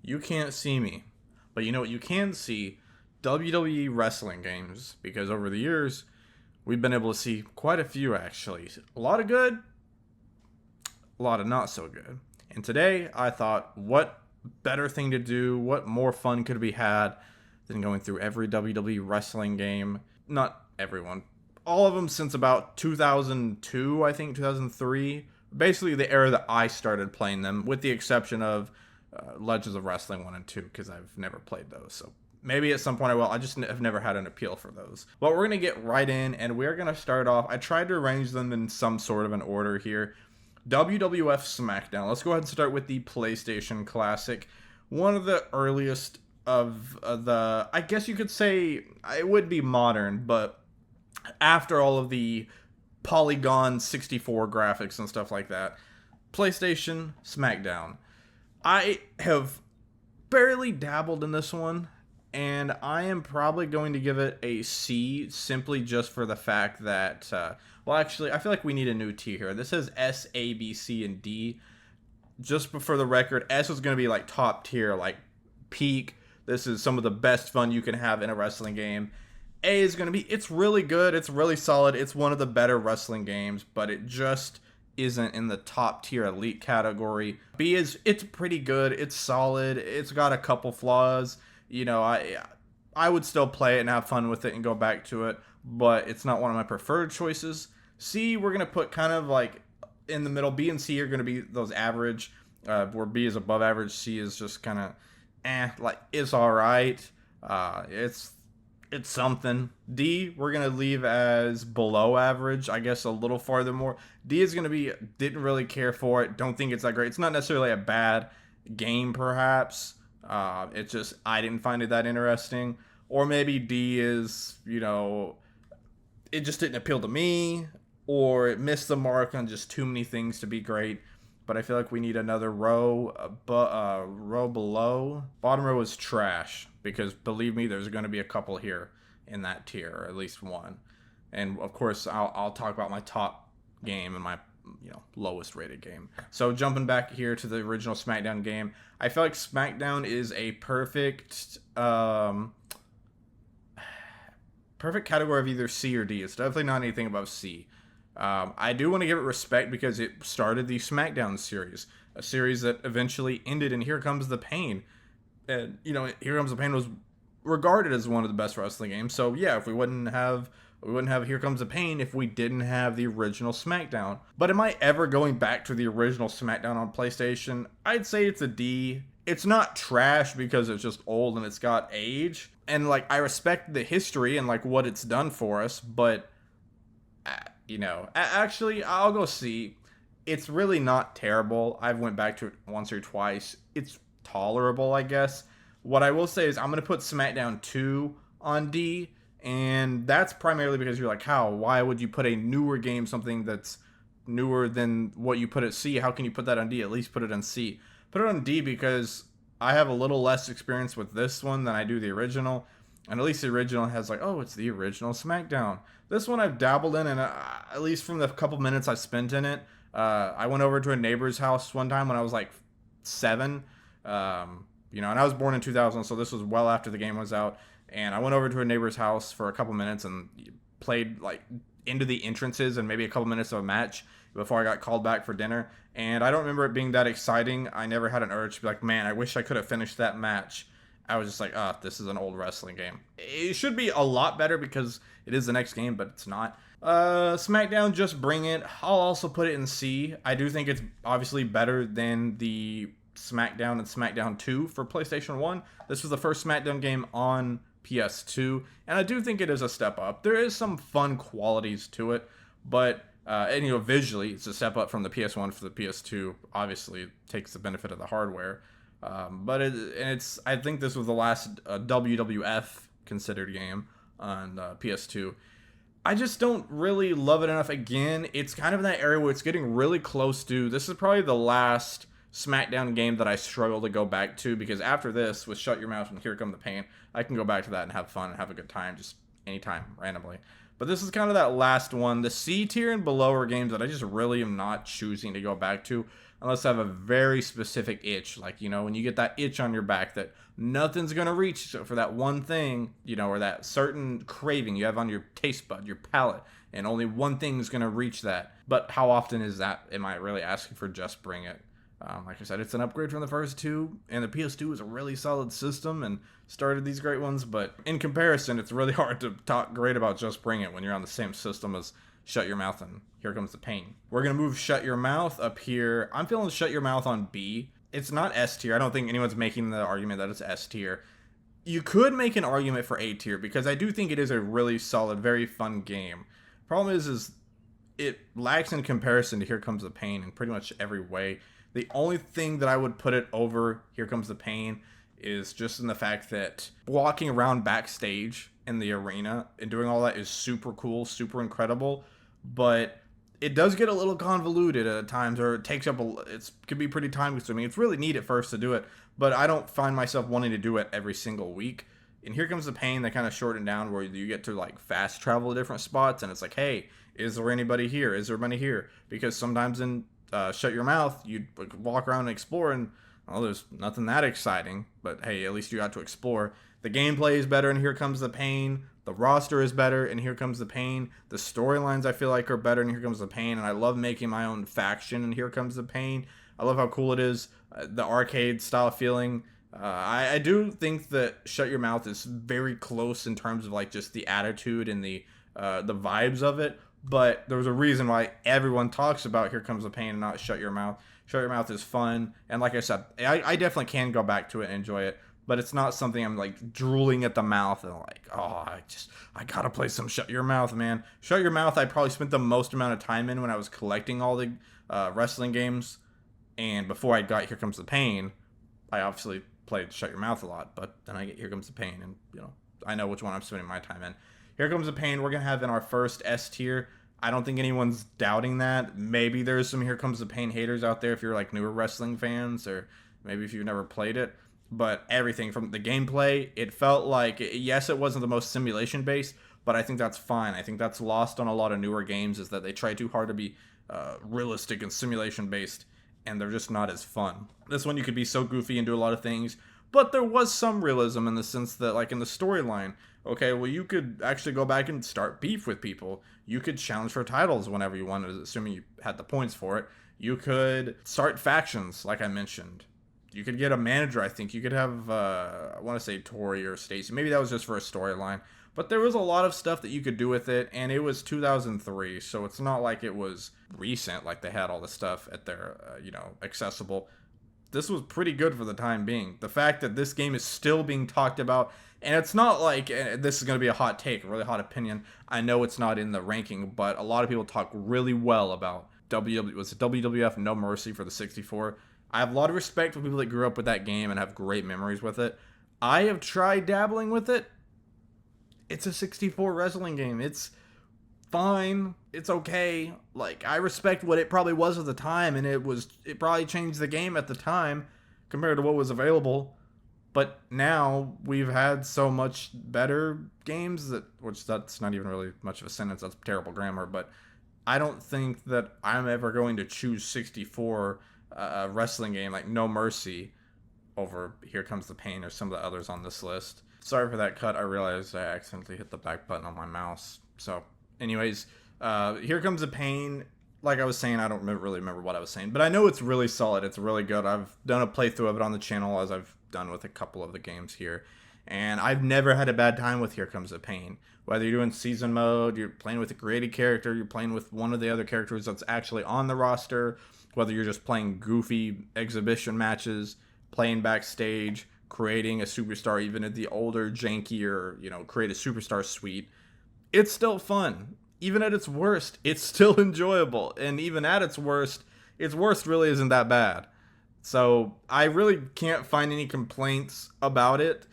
You can't see me. But you know what? You can see WWE wrestling games because over the years, we've been able to see quite a few actually. A lot of good, a lot of not so good. And today, I thought, what better thing to do? What more fun could be had than going through every WWE wrestling game? Not everyone. All of them since about 2002, I think, 2003. Basically, the era that I started playing them, with the exception of Legends of Wrestling 1 and 2, because I've never played those. So maybe at some point I will. I just have never had an appeal for those. But we're going to get right in, and we're going to start off. I tried to arrange them in some sort of an order here. WWF SmackDown. Let's go ahead and start with the PlayStation Classic. One of the earliest of the, I guess you could say, it would be modern, but after all of the Polygon 64 graphics and stuff like that. PlayStation SmackDown. I have barely dabbled in this one, and I am probably going to give it a C, simply just for the fact that, well, actually, I feel like we need a new T here. This says S, A, B, C, and D. Just for the record, S is going to be like top tier, like peak. This is some of the best fun you can have in a wrestling game. A is going to be, it's really good, it's really solid, it's one of the better wrestling games, but it just isn't in the top tier elite category. B is, it's pretty good, it's solid, it's got a couple flaws. You know, I would still play it and have fun with it and go back to it, but it's not one of my preferred choices. C, we're going to put kind of like in the middle. B and C are going to be those average, where B is above average, C is just kind of, like, it's alright. It's something. D, we're going to leave as below average, I guess a little farther more. D is going to be, didn't really care for it, don't think it's that great. It's not necessarily a bad game, perhaps. It's just, I didn't find it that interesting. Or maybe D is, you know, it just didn't appeal to me, or it missed the mark on just too many things to be great. But I feel like we need another row, row below. Bottom row is trash, because believe me, there's going to be a couple here in that tier, or at least one. And of course, I'll talk about my top game and my, you know, lowest rated game. So jumping back here to the original SmackDown game, I feel like SmackDown is a perfect category of either C or D. It's definitely not anything above C. I do want to give it respect because it started the SmackDown series, a series that eventually ended in Here Comes the Pain. And, you know, Here Comes the Pain was regarded as one of the best wrestling games. So yeah, if we wouldn't have Here Comes the Pain if we didn't have the original SmackDown. But am I ever going back to the original SmackDown on PlayStation? I'd say it's a D. It's not trash because it's just old and it's got age. And, like, I respect the history and, like, what it's done for us, but you know, actually, I'll go C. It's really not terrible. I've went back to it once or twice. It's tolerable, I guess. What I will say is I'm going to put SmackDown 2 on D, and that's primarily because you're like, how? Why would you put a newer game, something that's newer than what you put at C? How can you put that on D? At least put it on C. Put it on D because I have a little less experience with this one than I do the original. And at least the original has like, oh, it's the original SmackDown. This one I've dabbled in, and at least from the couple minutes I spent in it, I went over to a neighbor's house one time when I was like 7. You know, and I was born in 2000, so this was well after the game was out. And I went over to a neighbor's house for a couple minutes and played like into the entrances and maybe a couple minutes of a match before I got called back for dinner. And I don't remember it being that exciting. I never had an urge to be like, man, I wish I could have finished that match. I was just like, this is an old wrestling game. It should be a lot better because it is the next game, but it's not. SmackDown, just bring it. I'll also put it in C. I do think it's obviously better than the SmackDown and SmackDown 2 for PlayStation 1. This was the first SmackDown game on PS2, and I do think it is a step up. There is some fun qualities to it, but and, you know, visually, it's a step up from the PS1 for the PS2. Obviously, it takes the benefit of the hardware. But it's I think this was the last WWF considered game on PS2. I just don't really love it enough. Again, it's kind of in that area where it's getting really close to, this is probably the last SmackDown game that I struggle to go back to, because after this, with Shut Your Mouth and Here Come the Pain, I can go back to that and have fun and have a good time just anytime, randomly. But this is kind of that last one. The C tier and below are games that I just really am not choosing to go back to unless I have a very specific itch. Like, you know, when you get that itch on your back that nothing's going to reach for that one thing, you know, or that certain craving you have on your taste bud, your palate, and only one thing's going to reach that. But how often is that? Am I really asking for Just Bring It? Like I said, it's an upgrade from the first two, and the PS2 is a really solid system and started these great ones, but in comparison, it's really hard to talk great about Just Bring It when you're on the same system as Shut Your Mouth and Here Comes the Pain. We're going to move Shut Your Mouth up here. I'm feeling Shut Your Mouth on B. It's not S tier. I don't think anyone's making the argument that it's S tier. You could make an argument for A tier, because I do think it is a really solid, very fun game. Problem is it lacks in comparison to Here Comes the Pain in pretty much every way. The only thing that I would put it over Here Comes the Pain is just in the fact that walking around backstage in the arena and doing all that is super cool, super incredible, but it does get a little convoluted at times, or it takes up it could be pretty time consuming. It's really neat at first to do it, but I don't find myself wanting to do it every single week. And Here Comes the Pain, they kind of shorten down where you get to like fast travel to different spots, and it's like, hey, is there anybody here? Is there anybody here? Because sometimes in Shut Your Mouth, you walk around and explore, and well, there's nothing that exciting, but hey, at least you got to explore. The gameplay is better in Here Comes the Pain. The roster is better in Here Comes the Pain. The storylines I feel like are better in Here Comes the Pain, and I love making my own faction in Here Comes the Pain. I love how cool it is, the arcade style feeling. I do think that Shut Your Mouth is very close in terms of like just the attitude and the vibes of it. But there's a reason why everyone talks about Here Comes the Pain and not Shut Your Mouth. Shut Your Mouth is fun, and like I said, I definitely can go back to it and enjoy it. But it's not something I'm like drooling at the mouth and like, oh, I gotta play some Shut Your Mouth, man. Shut Your Mouth, I probably spent the most amount of time in when I was collecting all the wrestling games, and before I got Here Comes the Pain, I obviously played Shut Your Mouth a lot. But then I get Here Comes the Pain, and you know, I know which one I'm spending my time in. Here Comes the Pain, we're gonna have in our first S tier. I don't think anyone's doubting that. Maybe there's some Here Comes the Pain haters out there if you're like newer wrestling fans, or maybe if you've never played it. But everything from the gameplay, it felt like, yes, it wasn't the most simulation based, but I think that's fine. I think that's lost on a lot of newer games, is that they try too hard to be realistic and simulation based, and they're just not as fun. This one you could be so goofy and do a lot of things, but there was some realism in the sense that, like in the storyline, okay, well, you could actually go back and start beef with people. You could challenge for titles whenever you wanted, assuming you had the points for it. You could start factions, like I mentioned. You could get a manager, I think. You could have, I want to say Tori or Stacy. Maybe that was just for a storyline. But there was a lot of stuff that you could do with it, and it was 2003, so it's not like it was recent, like they had all the stuff at their, accessible. This was pretty good for the time being. The fact that this game is still being talked about, and it's not like, this is going to be a hot take, a really hot opinion. I know it's not in the ranking, but a lot of people talk really well about WWF No Mercy for the 64. I have a lot of respect for people that grew up with that game and have great memories with it. I have tried dabbling with it. It's a 64 wrestling game. It's fine. It's okay. Like, I respect what it probably was at the time, and it probably changed the game at the time compared to what was available. But now we've had so much better games which that's not even really much of a sentence. That's terrible grammar. But I don't think that I'm ever going to choose 64 wrestling game like No Mercy over Here Comes the Pain or some of the others on this list. Sorry for that cut. I realized I accidentally hit the back button on my mouse. So anyways, Here Comes the Pain, like I was saying, I don't really remember what I was saying, but I know it's really solid. It's really good. I've done a playthrough of it on the channel, as I've done with a couple of the games here, and I've never had a bad time with Here Comes the Pain. Whether you're doing season mode, you're playing with a created character, you're playing with one of the other characters that's actually on the roster, whether you're just playing goofy exhibition matches, playing backstage, creating a superstar, even at the older, jankier, create a superstar suite, it's still fun. Even at its worst, it's still enjoyable. And even at its worst really isn't that bad. So I really can't find any complaints about it.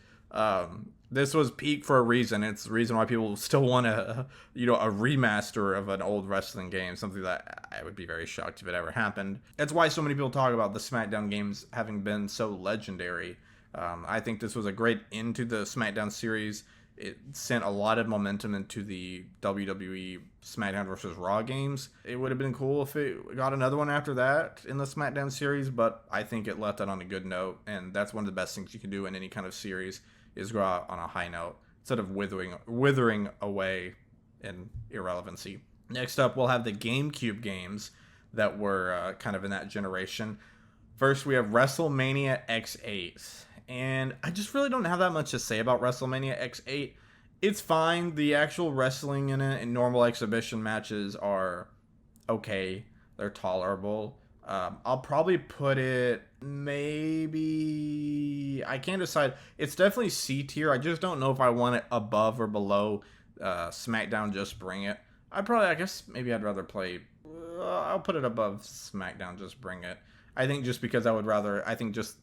This was peak for a reason. It's the reason why people still want a remaster of an old wrestling game, something that I would be very shocked if it ever happened. That's why so many people talk about the SmackDown games having been so legendary. I think this was a great end to the SmackDown series, It sent a lot of momentum into the WWE SmackDown versus Raw games. It would have been cool if it got another one after that in the SmackDown series, but I think it left it on a good note, and that's one of the best things you can do in any kind of series is go out on a high note instead of withering away in irrelevancy. Next up, we'll have the GameCube games that were kind of in that generation. First, we have WrestleMania X8. And I just really don't have that much to say about WrestleMania X8. It's fine. The actual wrestling in it and normal exhibition matches are okay. They're tolerable. I'll probably put it maybe. I can't decide. It's definitely C tier. I just don't know if I want it above or below SmackDown Just Bring It. I guess maybe I'd rather play. I'll put it above SmackDown Just Bring It. I think just because I think just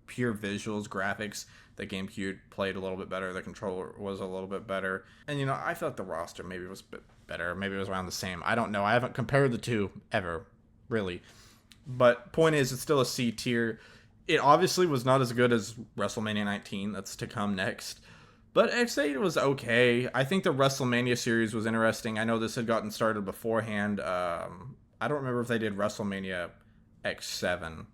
pure visuals, graphics, the GameCube played a little bit better. The controller was a little bit better. And, I felt the roster maybe was a bit better. Maybe it was around the same. I don't know. I haven't compared the two ever, really. But point is, it's still a C tier. It obviously was not as good as WrestleMania 19. That's to come next. But X8 was okay. I think the WrestleMania series was interesting. I know this had gotten started beforehand. I don't remember if they did WrestleMania X7.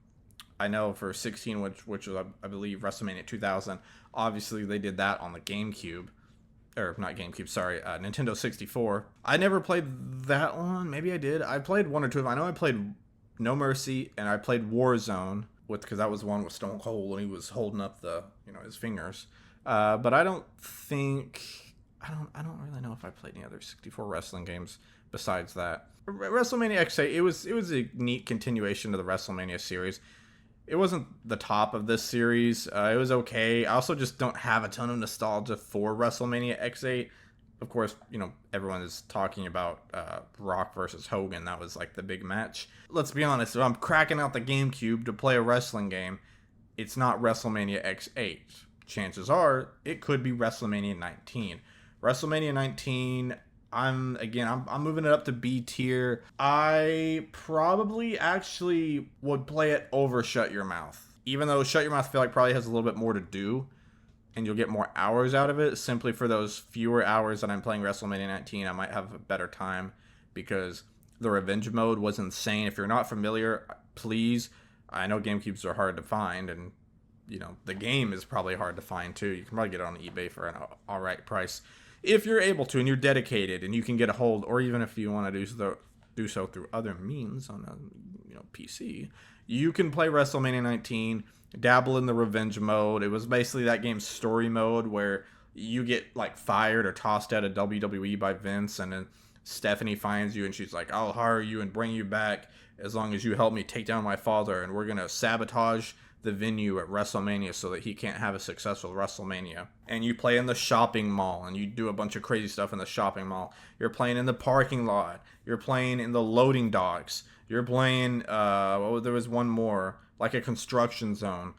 I know for 16, which was, I believe, WrestleMania 2000, obviously they did that on the GameCube. Or, not GameCube, sorry, Nintendo 64. I never played that one. Maybe I did. I played one or two of them. I know I played No Mercy, and I played Warzone, because that was one with Stone Cold, and he was holding up his fingers. But I don't really know if I played any other 64 wrestling games besides that. WrestleMania X8, it was a neat continuation of the WrestleMania series. It wasn't the top of this series. It was okay. I also just don't have a ton of nostalgia for WrestleMania X8. Of course, everyone is talking about Rock versus Hogan. That was like the big match. Let's be honest, if I'm cracking out the GameCube to play a wrestling game, it's not WrestleMania X8. Chances are it could be WrestleMania 19. WrestleMania 19, I'm moving it up to B tier. I probably actually would play it over Shut Your Mouth. Even though Shut Your Mouth I feel like probably has a little bit more to do and you'll get more hours out of it. Simply for those fewer hours that I'm playing WrestleMania 19, I might have a better time because the revenge mode was insane. If you're not familiar, please, I know GameCubes are hard to find, and the game is probably hard to find too. You can probably get it on eBay for an alright price if you're able to and you're dedicated and you can get a hold, or even if you want to do so through other means on a PC, you can play WrestleMania 19, dabble in the revenge mode. It was basically that game's story mode where you get like fired or tossed out of WWE by Vince, and then Stephanie finds you and she's like, I'll hire you and bring you back as long as you help me take down my father, and we're gonna sabotage the venue at WrestleMania so that he can't have a successful WrestleMania. And you play in the shopping mall and you do a bunch of crazy stuff in the shopping mall. You're playing in the parking lot. You're playing in the loading docks. You're playing, there was one more, like a construction zone.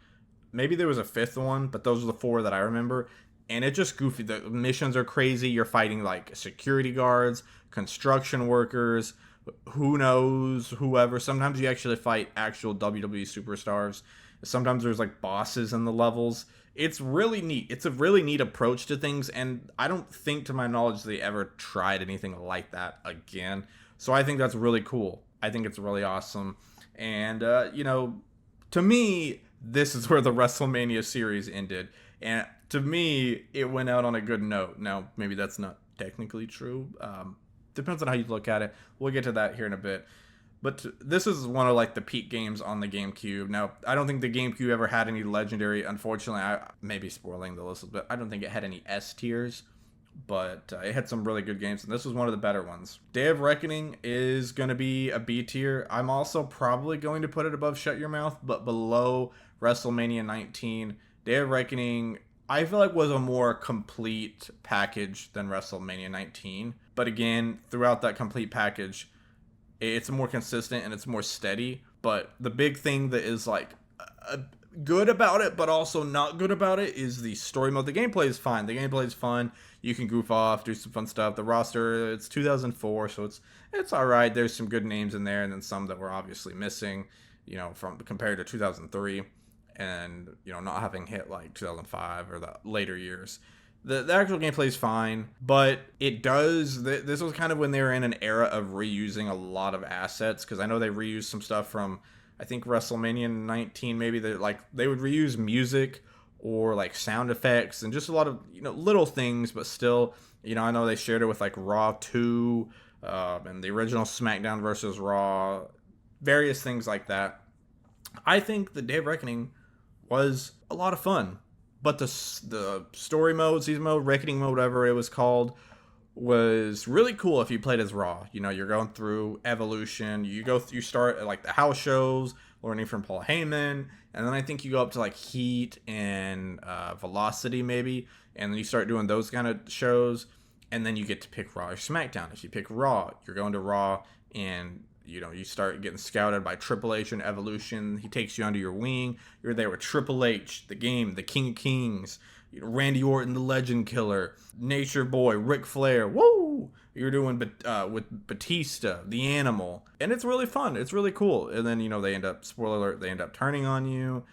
Maybe there was a fifth one, but those are the four that I remember. And it's just goofy. The missions are crazy. You're fighting like security guards, construction workers, who knows, whoever. Sometimes you actually fight actual WWE superstars. Sometimes there's like bosses in the levels. It's really neat. It's a really neat approach to things, and I don't think, to my knowledge, they ever tried anything like that again. So I think that's really cool. I think it's really awesome. And, to me, this is where the WrestleMania series ended. And to me, it went out on a good note. Now, maybe that's not technically true. Depends on how you look at it. We'll get to that here in a bit. But this is one of like the peak games on the GameCube. Now, I don't think the GameCube ever had any legendary. Unfortunately, I may be spoiling the list, but I don't think it had any S tiers. But it had some really good games, and this was one of the better ones. Day of Reckoning is going to be a B tier. I'm also probably going to put it above Shut Your Mouth, but below WrestleMania 19. Day of Reckoning, I feel like, was a more complete package than WrestleMania 19. But again, throughout that complete package, it's more consistent and it's more steady. But the big thing that is like good about it, but also not good about it, is the story mode. The gameplay is fine. The gameplay is fun. You can goof off, do some fun stuff. The roster, it's 2004, so it's all right. There's some good names in there, and then some that were obviously missing, from compared to 2003, and not having hit like 2005 or the later years. The actual gameplay is fine, but it does. This was kind of when they were in an era of reusing a lot of assets, because I know they reused some stuff from, I think, WrestleMania 19. Maybe they would reuse music or like sound effects and just a lot of little things, but still, I know they shared it with like Raw 2 and the original SmackDown versus Raw, various things like that. I think the Day of Reckoning was a lot of fun. But the story mode, season mode, reckoning mode, whatever it was called, was really cool if you played as Raw. You're going through Evolution. You start at like the house shows, learning from Paul Heyman, and then I think you go up to like Heat and Velocity maybe, and then you start doing those kind of shows, and then you get to pick Raw or SmackDown. If you pick Raw, you're going to Raw, and you start getting scouted by Triple H and Evolution. He takes you under your wing. You're there with Triple H, the Game, the King of Kings, Randy Orton, the Legend Killer, Nature Boy, Ric Flair. Woo! You're doing with Batista, the Animal, and it's really fun. It's really cool. And then they end up, spoiler alert, they end up turning on you.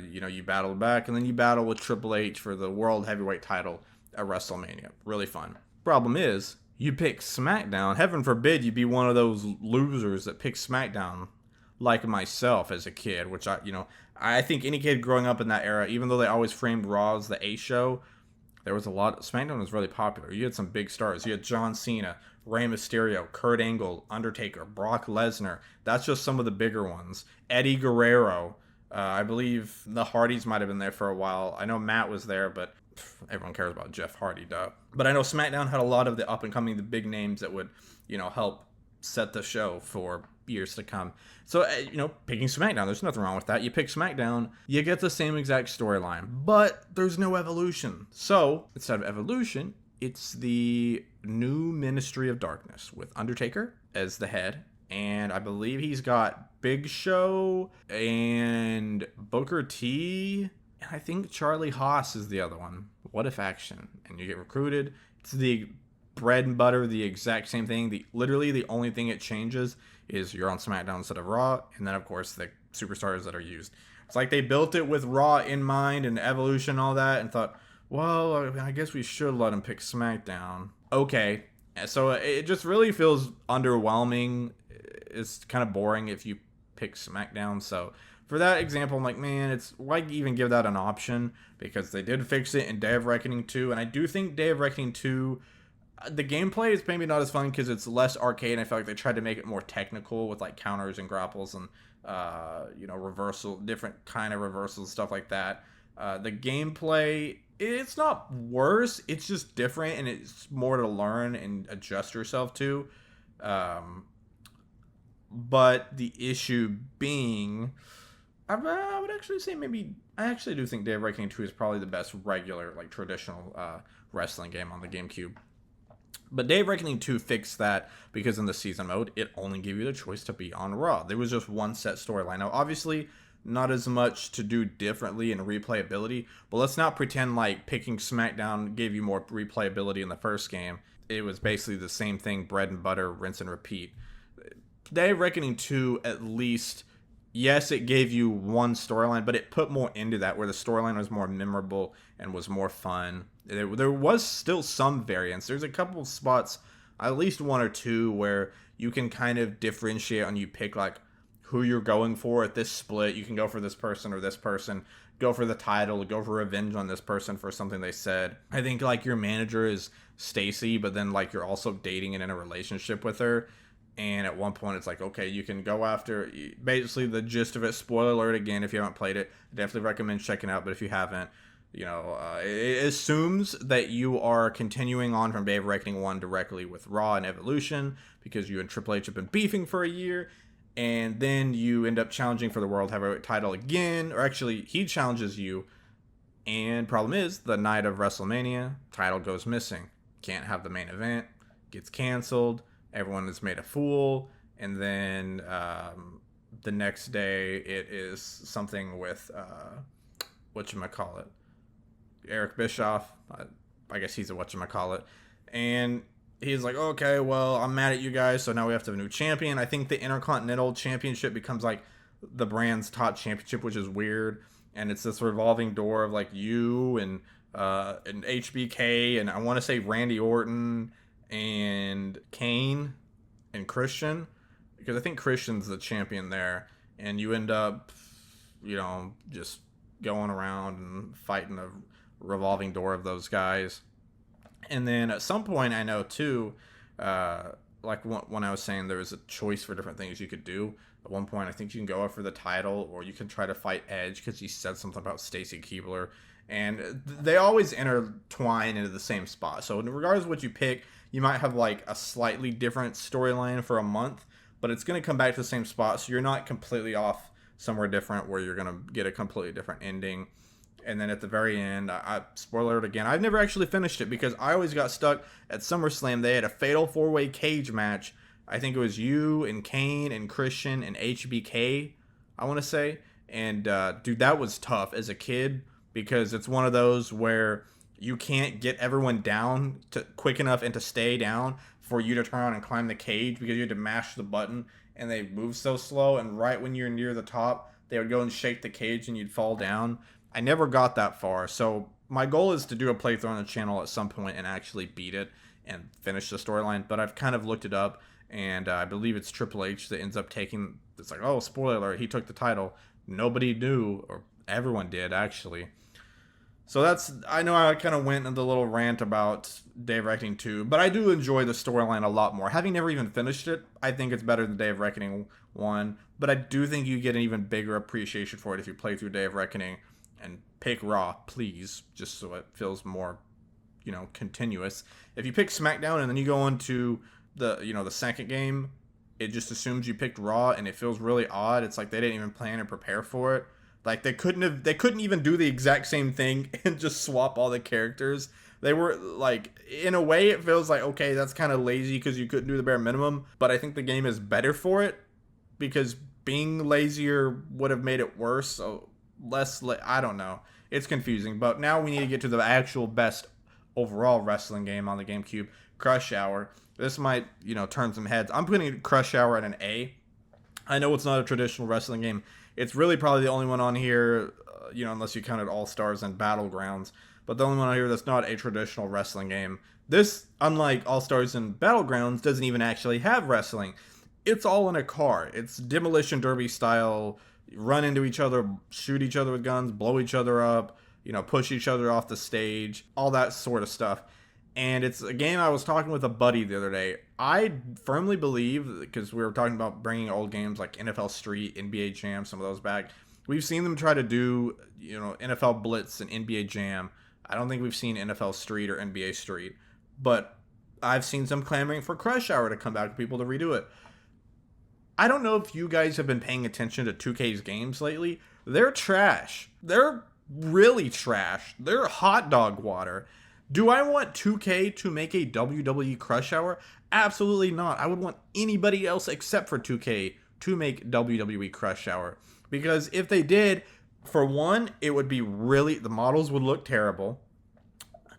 You battle back, and then you battle with Triple H for the World Heavyweight Title at WrestleMania. Really fun. Problem is, you pick SmackDown. Heaven forbid you be one of those losers that pick SmackDown, like myself as a kid, which I think any kid growing up in that era, even though they always framed Raw as the A show, there was a lot. SmackDown was really popular. You had some big stars. You had John Cena, Rey Mysterio, Kurt Angle, Undertaker, Brock Lesnar. That's just some of the bigger ones. Eddie Guerrero. I believe the Hardys might have been there for a while. I know Matt was there, but everyone cares about Jeff Hardy, duh. But I know SmackDown had a lot of the up-and-coming, the big names that would, help set the show for years to come. So, picking SmackDown, there's nothing wrong with that. You pick SmackDown, you get the same exact storyline, but there's no evolution. So, instead of evolution, it's the new Ministry of Darkness with Undertaker as the head. And I believe he's got Big Show and Booker T. And I think Charlie Haas is the other one. What if action? And you get recruited. It's the bread and butter, the exact same thing. Literally the only thing it changes is you're on SmackDown instead of Raw. And then, of course, the superstars that are used. It's like they built it with Raw in mind and Evolution and all that and thought, well, I guess we should let them pick SmackDown. Okay. So it just really feels underwhelming. It's kind of boring if you pick SmackDown. So for that example, I'm like, man, it's why even give that an option? Because they did fix it in Day of Reckoning 2. And I do think Day of Reckoning 2, the gameplay is maybe not as fun because it's less arcade. And I feel like they tried to make it more technical with like counters and grapples and, reversal, different kind of reversals, stuff like that. The gameplay, it's not worse. It's just different and it's more to learn and adjust yourself to. But the issue being, I would actually say I actually do think Day of Reckoning 2 is probably the best regular, like traditional wrestling game on the GameCube. But Day of Reckoning 2 fixed that because in the season mode, it only gave you the choice to be on Raw. There was just one set storyline. Now, obviously, not as much to do differently in replayability, but let's not pretend like picking SmackDown gave you more replayability in the first game. It was basically the same thing, bread and butter, rinse and repeat. Day of Reckoning 2, at least, yes, it gave you one storyline, but it put more into that, where the storyline was more memorable and was more fun. There was still some variance. There's a couple of spots, at least one or two, where you can kind of differentiate and you pick, like, who you're going for at this split. You can go for this person or this person, go for the title, go for revenge on this person for something they said. I think, like, your manager is Stacy, but then, like, you're also dating and in a relationship with her. And at one point, it's like, okay, you can go after, basically the gist of it, spoiler alert again, if you haven't played it, I definitely recommend checking it out, but if you haven't, it assumes that you are continuing on from Day of Reckoning 1 directly with Raw and Evolution, because you and Triple H have been beefing for a year, and then you end up challenging for the World Heavyweight title again, or actually, he challenges you, and problem is, the night of WrestleMania, title goes missing. Can't have the main event, gets canceled, everyone is made a fool, and then the next day it is something with whatchamacallit, Eric Bischoff. I guess he's a whatchamacallit. And he's like, okay, well, I'm mad at you guys, so now we have to have a new champion. I think the Intercontinental Championship becomes like the brand's top championship, which is weird. and it's this revolving door of like you and HBK, and I want to say Randy Orton and Kane and Christian, because I think Christian's the champion there, and you end up, just going around and fighting a revolving door of those guys. And then at some point, I know too, like when I was saying there was a choice for different things you could do. At one point, I think you can go after the title, or you can try to fight Edge because he said something about Stacy Keibler. And they always intertwine into the same spot. So regardless of what you pick, you might have like a slightly different storyline for a month, but it's going to come back to the same spot. So you're not completely off somewhere different where you're going to get a completely different ending. And then at the very end, spoiler alert again, I've never actually finished it because I always got stuck at SummerSlam. They had a fatal 4-way cage match. I think it was you and Kane and Christian and HBK, I want to say. And dude, that was tough as a kid because it's one of those where you can't get everyone down quick enough and to stay down for you to turn around and climb the cage because you had to mash the button and they move so slow. And right when you're near the top, they would go and shake the cage and you'd fall down. I never got that far, so my goal is to do a playthrough on the channel at some point and actually beat it and finish the storyline, but I've kind of looked it up, and I believe it's Triple H that ends up taking, it's like, oh, spoiler alert, he took the title. Nobody knew, or everyone did, actually. So I know I kind of went into the little rant about Day of Reckoning 2, but I do enjoy the storyline a lot more. Having never even finished it, I think it's better than Day of Reckoning 1, but I do think you get an even bigger appreciation for it if you play through Day of Reckoning and pick Raw, please, just so it feels more, continuous. If you pick SmackDown and then you go on to the second game, it just assumes you picked Raw, and it feels really odd. It's like they didn't even plan or prepare for it. Like they couldn't even do the exact same thing and just swap all the characters. They were like, in a way, it feels like, okay, that's kind of lazy because you couldn't do the bare minimum. But I think the game is better for it because being lazier would have made it worse. So I don't know. It's confusing, but now we need to get to the actual best overall wrestling game on the GameCube, Crush Hour. This might, turn some heads. I'm putting Crush Hour at an A. I know it's not a traditional wrestling game. It's really probably the only one on here, unless you counted All Stars and Battlegrounds, but the only one on here that's not a traditional wrestling game. This, unlike All Stars and Battlegrounds, doesn't even actually have wrestling. It's all in a car. It's Demolition Derby style. Run into each other, shoot each other with guns, blow each other up, push each other off the stage, all that sort of stuff. And it's a game I was talking with a buddy the other day. I firmly believe, because we were talking about bringing old games like NFL Street, NBA Jam, some of those back. We've seen them try to do, NFL Blitz and NBA Jam. I don't think we've seen NFL Street or NBA Street. But I've seen some clamoring for Crush Hour to come back for people to redo it. I don't know if you guys have been paying attention to 2K's games lately. They're trash. They're really trash. They're hot dog water. Do I want 2K to make a WWE Crush Hour? Absolutely not. I would want anybody else except for 2K to make WWE Crush Hour. Because if they did, for one, it would be the models would look terrible.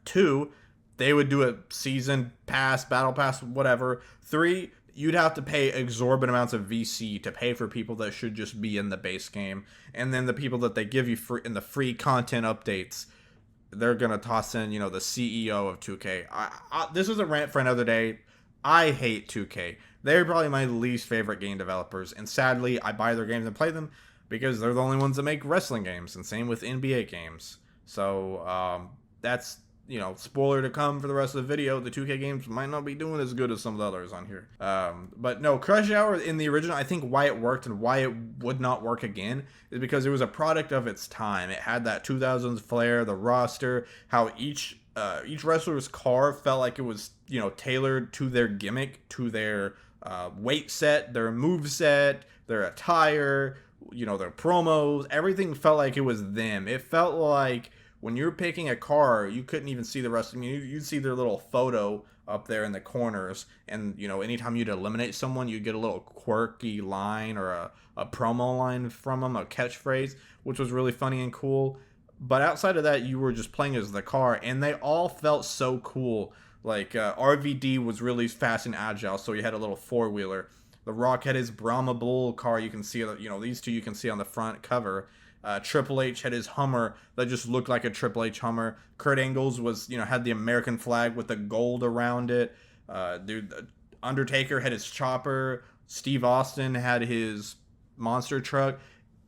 Two, they would do a season pass, battle pass, whatever. Three, you'd have to pay exorbitant amounts of VC to pay for people that should just be in the base game. And then the people that they give you in the free content updates, they're going to toss in, the CEO of 2K. This was a rant for another day. I hate 2K. They're probably my least favorite game developers. And sadly, I buy their games and play them because they're the only ones that make wrestling games. And same with NBA games. So that's spoiler to come for the rest of the video. The 2K games might not be doing as good as some of the others on here. But no, Crush Hour in the original, I think why it worked and why it would not work again is because it was a product of its time. It had that 2000s flair, the roster, how each wrestler's car felt like it was, tailored to their gimmick, to their weight set, their move set, their attire, their promos. Everything felt like it was them. It felt like when you're picking a car, you couldn't even see the rest. I mean, you'd see their little photo up there in the corners, and anytime you'd eliminate someone, you'd get a little quirky line or a promo line from them, a catchphrase, which was really funny and cool. But outside of that, you were just playing as the car, and they all felt so cool. Like RVD was really fast and agile, so he had a little four-wheeler. The Rock had his Brahma Bull car. You can see, these two you can see on the front cover. Triple H had his Hummer that just looked like a Triple H Hummer. Kurt Angle's was, had the American flag with the gold around it. Undertaker had his chopper. Steve Austin had his monster truck.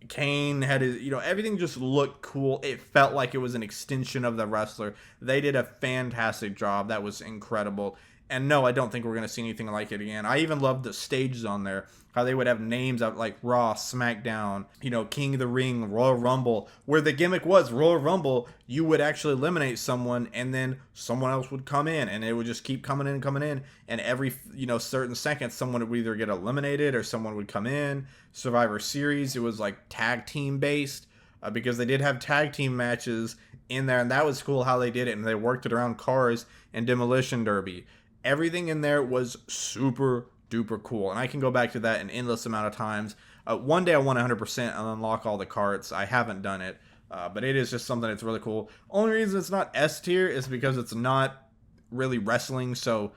Kane had his, everything just looked cool. It felt like it was an extension of the wrestler. They did a fantastic job. That was incredible. And no, I don't think we're going to see anything like it again. I even loved the stages on there. How they would have names out like Raw, SmackDown, King of the Ring, Royal Rumble, where the gimmick was Royal Rumble, you would actually eliminate someone and then someone else would come in and it would just keep coming in. And every, certain seconds, someone would either get eliminated or someone would come in. Survivor Series, it was like tag team based because they did have tag team matches in there. And that was cool how they did it. And they worked it around cars and Demolition Derby. Everything in there was super duper cool, and I can go back to that an endless amount of times. One day I want 100% and unlock all the carts. I haven't done it, but it is just something that's really cool. Only reason it's not S tier is because it's not really wrestling. So,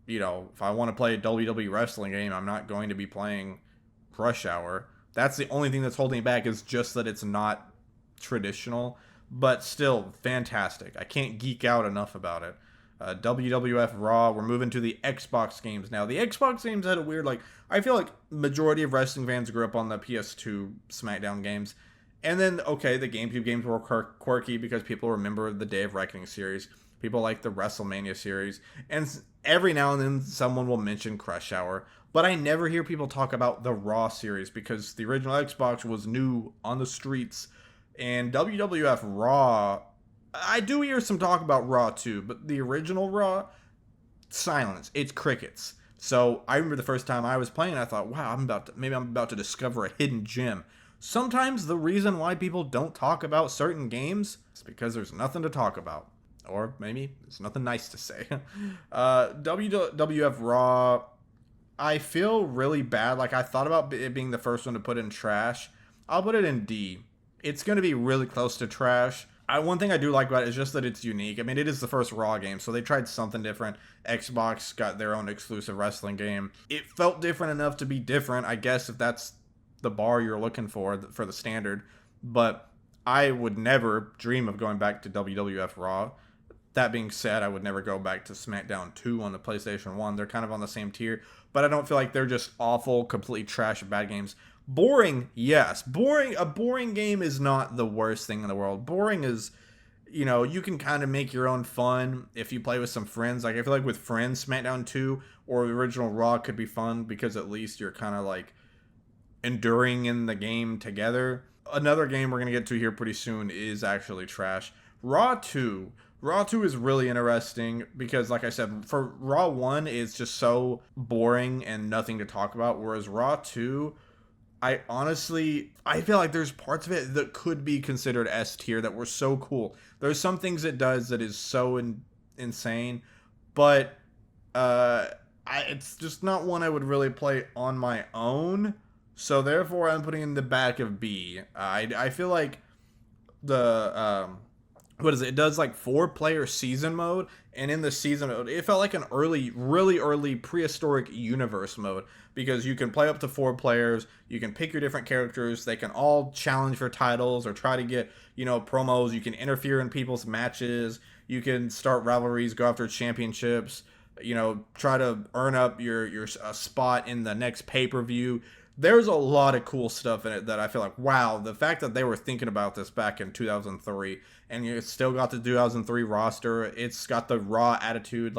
if I want to play a WWE wrestling game, I'm not going to be playing Rush Hour. That's the only thing that's holding me back, is just that it's not traditional, but still fantastic. I can't geek out enough about it. WWF Raw. We're moving to the Xbox games now. The Xbox games had a weird, I feel like majority of wrestling fans grew up on the PS2 SmackDown games. And then, okay, the GameCube games were quirky because people remember the Day of Reckoning series. People like the WrestleMania series. And every now and then someone will mention Crush Hour. But I never hear people talk about the Raw series because the original Xbox was new on the streets. And WWF Raw, I do hear some talk about Raw too, but the original Raw, silence. It's crickets. So I remember the first time I was playing, I thought, wow, maybe I'm about to discover a hidden gem. Sometimes the reason why people don't talk about certain games is because there's nothing to talk about. Or maybe there's nothing nice to say. WWF Raw, I feel really bad. I thought about it being the first one to put in trash. I'll put it in D. It's going to be really close to trash. One thing I do like about it is just that it's unique. I mean, it is the first Raw game, so they tried something different. Xbox got their own exclusive wrestling game. It felt different enough to be different, I guess, if that's the bar you're looking for the standard. But I would never dream of going back to WWF Raw. That being said, I would never go back to SmackDown 2 on the PlayStation 1. They're kind of on the same tier, but I don't feel like they're just awful, completely trash, bad games. Boring, yes. A boring game is not the worst thing in the world. Boring is, you can kind of make your own fun if you play with some friends. I feel like with friends, SmackDown 2 or the original Raw could be fun because at least you're kind of enduring in the game together. Another game we're going to get to here pretty soon is actually trash. Raw 2. Raw 2 is really interesting because, like I said, for Raw 1, it's just so boring and nothing to talk about, whereas Raw 2... I feel like there's parts of it that could be considered S tier that were so cool. There's some things it does that is so insane, but it's just not one I would really play on my own. So therefore, I'm putting in the back of B. I feel like the what is it? It does 4-player season mode, and in the season mode, it felt like an really early prehistoric universe mode because you can play up to 4 players. You can pick your different characters. They can all challenge for titles or try to get promos. You can interfere in people's matches. You can start rivalries, go after championships. Try to earn up your spot in the next pay-per-view. There's a lot of cool stuff in it that I feel like, wow, the fact that they were thinking about this back in 2003 and you still got the 2003 roster, it's got the Raw attitude,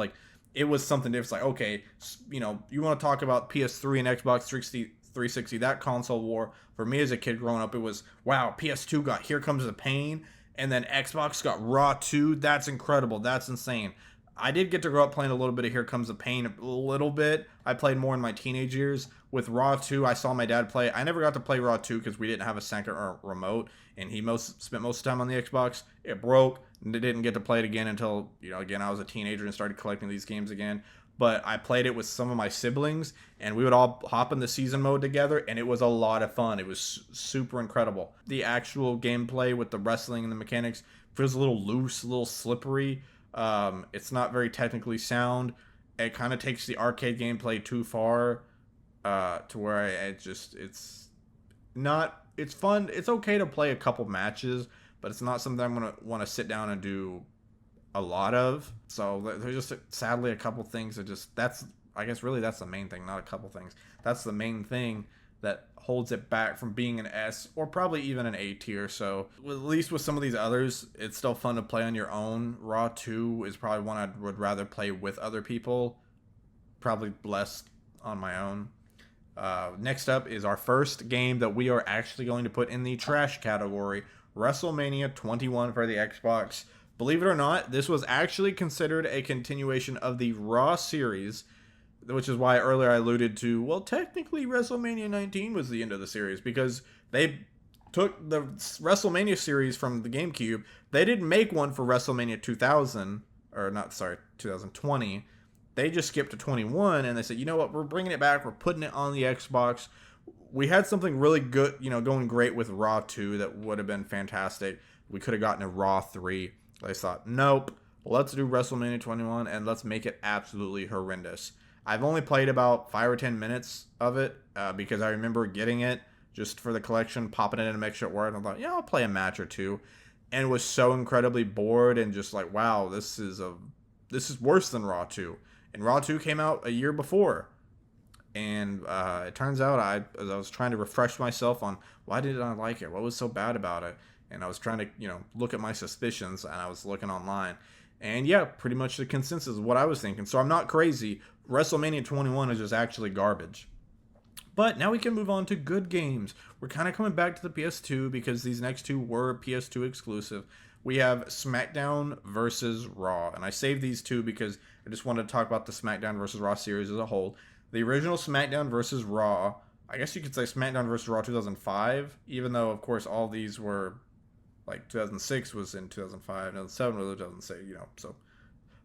it was something different. It's like, okay, you want to talk about PS3 and Xbox 360, that console war, for me as a kid growing up, it was, wow, PS2 got Here Comes the Pain, and then Xbox got Raw 2, that's incredible, that's insane. I did get to grow up playing a little bit of Here Comes the Pain, a little bit. I played more in my teenage years. With Raw 2, I saw my dad play. I never got to play Raw 2 because we didn't have a second remote, and he spent most of the time on the Xbox. It broke, and didn't get to play it again until, again, I was a teenager and started collecting these games again. But I played it with some of my siblings, and we would all hop in the season mode together, and it was a lot of fun. It was super incredible. The actual gameplay with the wrestling and the mechanics feels a little loose, a little slippery. It's not very technically sound. It kind of takes the arcade gameplay too far, to where it's not it's fun. It's okay to play a couple matches, but it's not something I'm gonna want to sit down and do a lot of. So there's just sadly a couple things that just that's I guess really that's the main thing, not a couple things. That's the main thing that holds it back from being an S or probably even an A tier. So at least with some of these others, it's still fun to play on your own. Raw 2 is probably one I would rather play with other people, probably less on my own. Next up is our first game that we are actually going to put in the trash category, WrestleMania 21 for the Xbox. Believe it or not, this was actually considered a continuation of the Raw series, which is why earlier I alluded to, well, technically WrestleMania 19 was the end of the series, because they took the WrestleMania series from the GameCube. They didn't make one for WrestleMania 2000, or not, sorry, 2020. They just skipped to 21, and they said, you know what, we're bringing it back, we're putting it on the Xbox. We had something really good, going great with Raw 2 that would have been fantastic. We could have gotten a Raw 3. They thought, nope, let's do WrestleMania 21, and let's make it absolutely horrendous. I've only played about 5 or 10 minutes of it, because I remember getting it just for the collection, popping it in to make sure it worked, and I thought, yeah, I'll play a match or two, and was so incredibly bored, and just like, wow, this is worse than Raw 2. And Raw 2 came out a year before. And it turns out as I was trying to refresh myself on why did I like it? What was so bad about it? And I was trying to, look at my suspicions, and I was looking online. And yeah, pretty much the consensus of what I was thinking. So I'm not crazy. WrestleMania 21 is just actually garbage. But now we can move on to good games. We're kind of coming back to the PS2 because these next two were PS2 exclusive. We have SmackDown versus Raw. And I saved these two because I just wanted to talk about the SmackDown versus Raw series as a whole. The original SmackDown versus Raw, I guess you could say SmackDown versus Raw 2005, even though, of course, all these were, like, 2006 was in 2005, 2007 was 2006, so.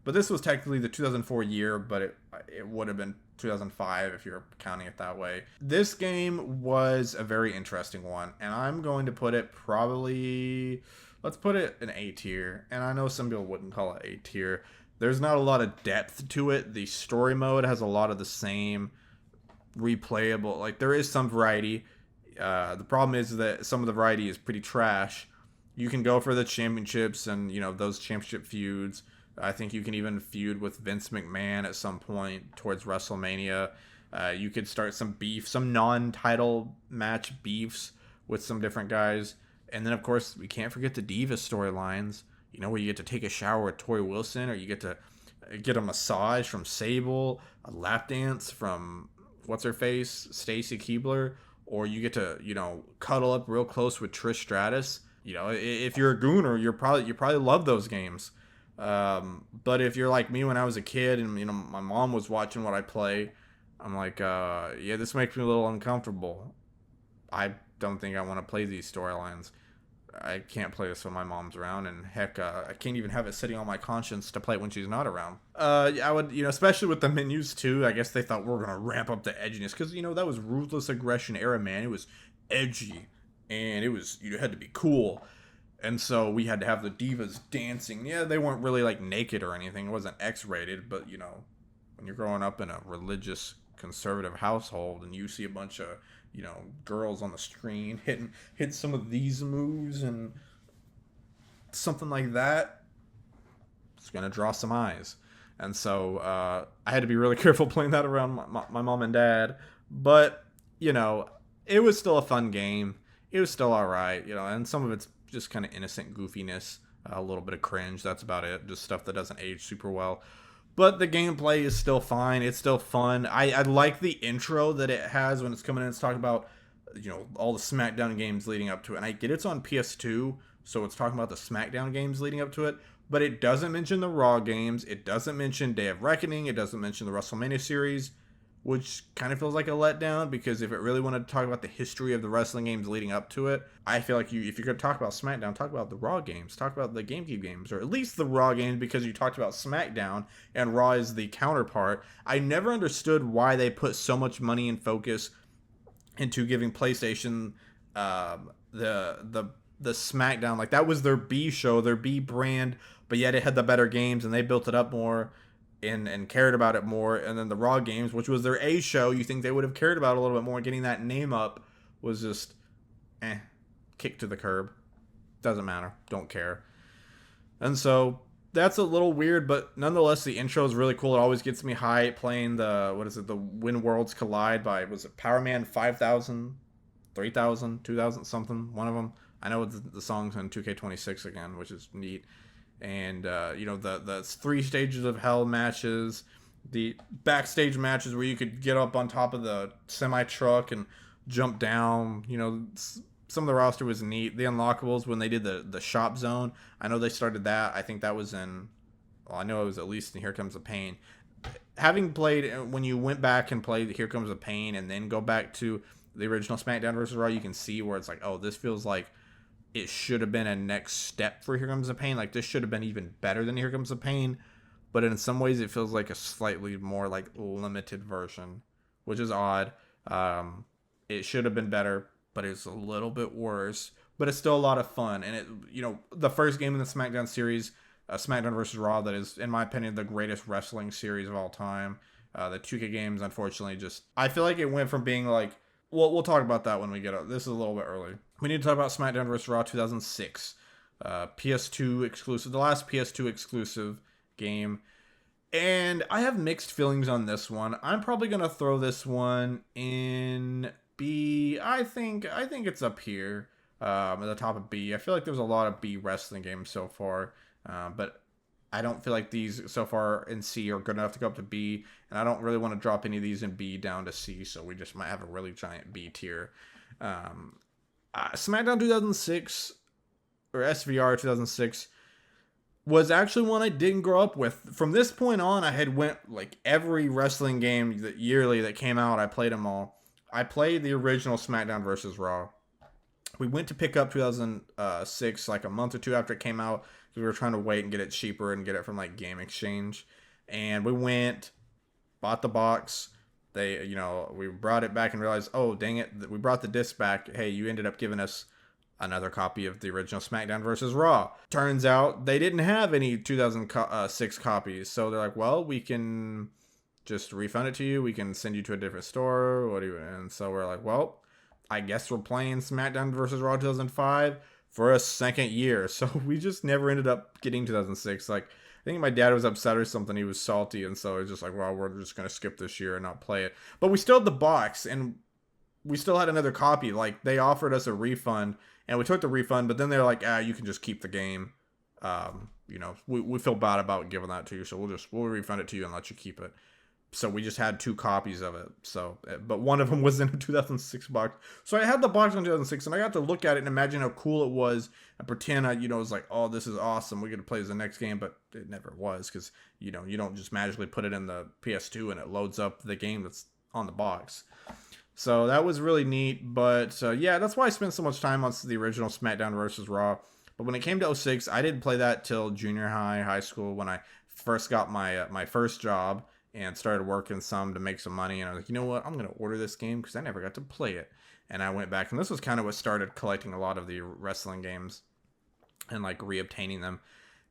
But this was technically the 2004 year, but it would have been 2005 if you're counting it that way. This game was a very interesting one, and I'm going to put it probably, let's put it an A tier, and I know some people wouldn't call it A tier. There's not a lot of depth to it. The story mode has a lot of the same replayable, like there is some variety. The problem is that some of the variety is pretty trash. You can go for the championships and, those championship feuds. I think you can even feud with Vince McMahon at some point towards WrestleMania. You could start some beef, some non-title match beefs with some different guys. And then, of course, we can't forget the Diva storylines. Where you get to take a shower with Tori Wilson, or you get to get a massage from Sable, a lap dance from, what's-her-face, Stacy Keibler, or you get to, cuddle up real close with Trish Stratus. If you're a gooner, you probably love those games. But if you're like me when I was a kid and, my mom was watching what I play, I'm like, yeah, this makes me a little uncomfortable. I don't think I want to play these storylines. I can't play this when my mom's around, and heck, I can't even have it sitting on my conscience to play it when she's not around. I would, especially with the menus too, I guess they thought we're going to ramp up the edginess, because, that was Ruthless Aggression era, man. It was edgy, and you had to be cool. And so we had to have the divas dancing. Yeah, they weren't really like naked or anything. It wasn't X-rated, but, when you're growing up in a religious conservative household and you see a bunch of, girls on the screen hit some of these moves and something like that, it's going to draw some eyes. And so I had to be really careful playing that around my mom and dad. But, it was still a fun game. It was still all right, and some of it's just kind of innocent goofiness, a little bit of cringe. That's about it. Just stuff that doesn't age super well. But the gameplay is still fine. It's still fun. I like the intro that it has when it's coming in. It's talking about, all the SmackDown games leading up to it. And I get it's on PS2, so it's talking about the SmackDown games leading up to it. But it doesn't mention the Raw games. It doesn't mention Day of Reckoning. It doesn't mention the WrestleMania series, which kind of feels like a letdown, because if it really wanted to talk about the history of the wrestling games leading up to it, I feel like if you're going to talk about SmackDown, talk about the Raw games, talk about the GameCube games, or at least the Raw games, because you talked about SmackDown, and Raw is the counterpart. I never understood why they put so much money and focus into giving PlayStation the SmackDown. Like, that was their B show, their B brand, but yet it had the better games, and they built it up more. And cared about it more. And then the Raw games, which was their A show, you think they would have cared about a little bit more. Getting that name up was just, kick to the curb. Doesn't matter. Don't care. And so that's a little weird, but nonetheless, the intro is really cool. It always gets me hype playing the, what is it, the When Worlds Collide by, was it Power Man 5000, 3000, 2000, something, one of them. I know the song's in 2K26 again, which is neat. And, the 3 stages of hell matches, the backstage matches where you could get up on top of the semi-truck and jump down, some of the roster was neat. The unlockables when they did the shop zone, I know they started that. I think that was I know it was at least in Here Comes the Pain. Having played, when you went back and played Here Comes the Pain and then go back to the original SmackDown vs. Raw, you can see where it's like, oh, this feels like it should have been a next step for Here Comes the Pain. Like, this should have been even better than Here Comes the Pain. But in some ways, it feels like a slightly more, like, limited version, which is odd. It should have been better, but it's a little bit worse. But it's still a lot of fun. And, the first game in the SmackDown series, SmackDown vs. Raw, that is, in my opinion, the greatest wrestling series of all time. The 2K games, unfortunately, I feel like it went from being like, we'll talk about that when we get up. This is a little bit early. We need to talk about SmackDown vs. Raw 2006. PS2 exclusive, the last PS2 exclusive game. And I have mixed feelings on this one. I'm probably going to throw this one in B. I think it's up here at the top of B. I feel like there's a lot of B wrestling games so far. But I don't feel like these so far in C are good enough to go up to B. And I don't really want to drop any of these in B down to C. So we just might have a really giant B tier. SmackDown 2006 or SVR 2006 was actually one I didn't grow up with. From this point on, I had went like every wrestling game that yearly that came out. I played them all. I played the original SmackDown vs. Raw. We went to pick up 2006 like a month or two after it came out because we were trying to wait and get it cheaper and get it from like Game Exchange. And we went, bought the box. We brought it back and realized, oh, dang it, we brought the disc back. Hey, you ended up giving us another copy of the original SmackDown vs. Raw. Turns out they didn't have any 2006 copies. So they're like, well, we can just refund it to you. We can send you to a different store. And so we're like, well, I guess we're playing SmackDown vs. Raw 2005 for a second year. So we just never ended up getting 2006. Like, I think my dad was upset or something. He was salty. And so it's just like, well, we're just going to skip this year and not play it. But we still had the box and we still had another copy. Like, they offered us a refund and we took the refund, but then they're like, you can just keep the game. We feel bad about giving that to you. So we'll refund it to you and let you keep it. So we just had 2 copies of it. So, but one of them was in a 2006 box. So I had the box in 2006 and I got to look at it and imagine how cool it was and pretend it was like, oh, this is awesome. We're going to play the next game, but it never was because, you don't just magically put it in the PS2 and it loads up the game that's on the box. So that was really neat. But that's why I spent so much time on the original SmackDown vs. Raw. But when it came to 06, I didn't play that till junior high school when I first got my first job and started working some to make some money. And I was like, you know what? I'm going to order this game because I never got to play it. And I went back, and this was kind of what started collecting a lot of the wrestling games and like reobtaining them.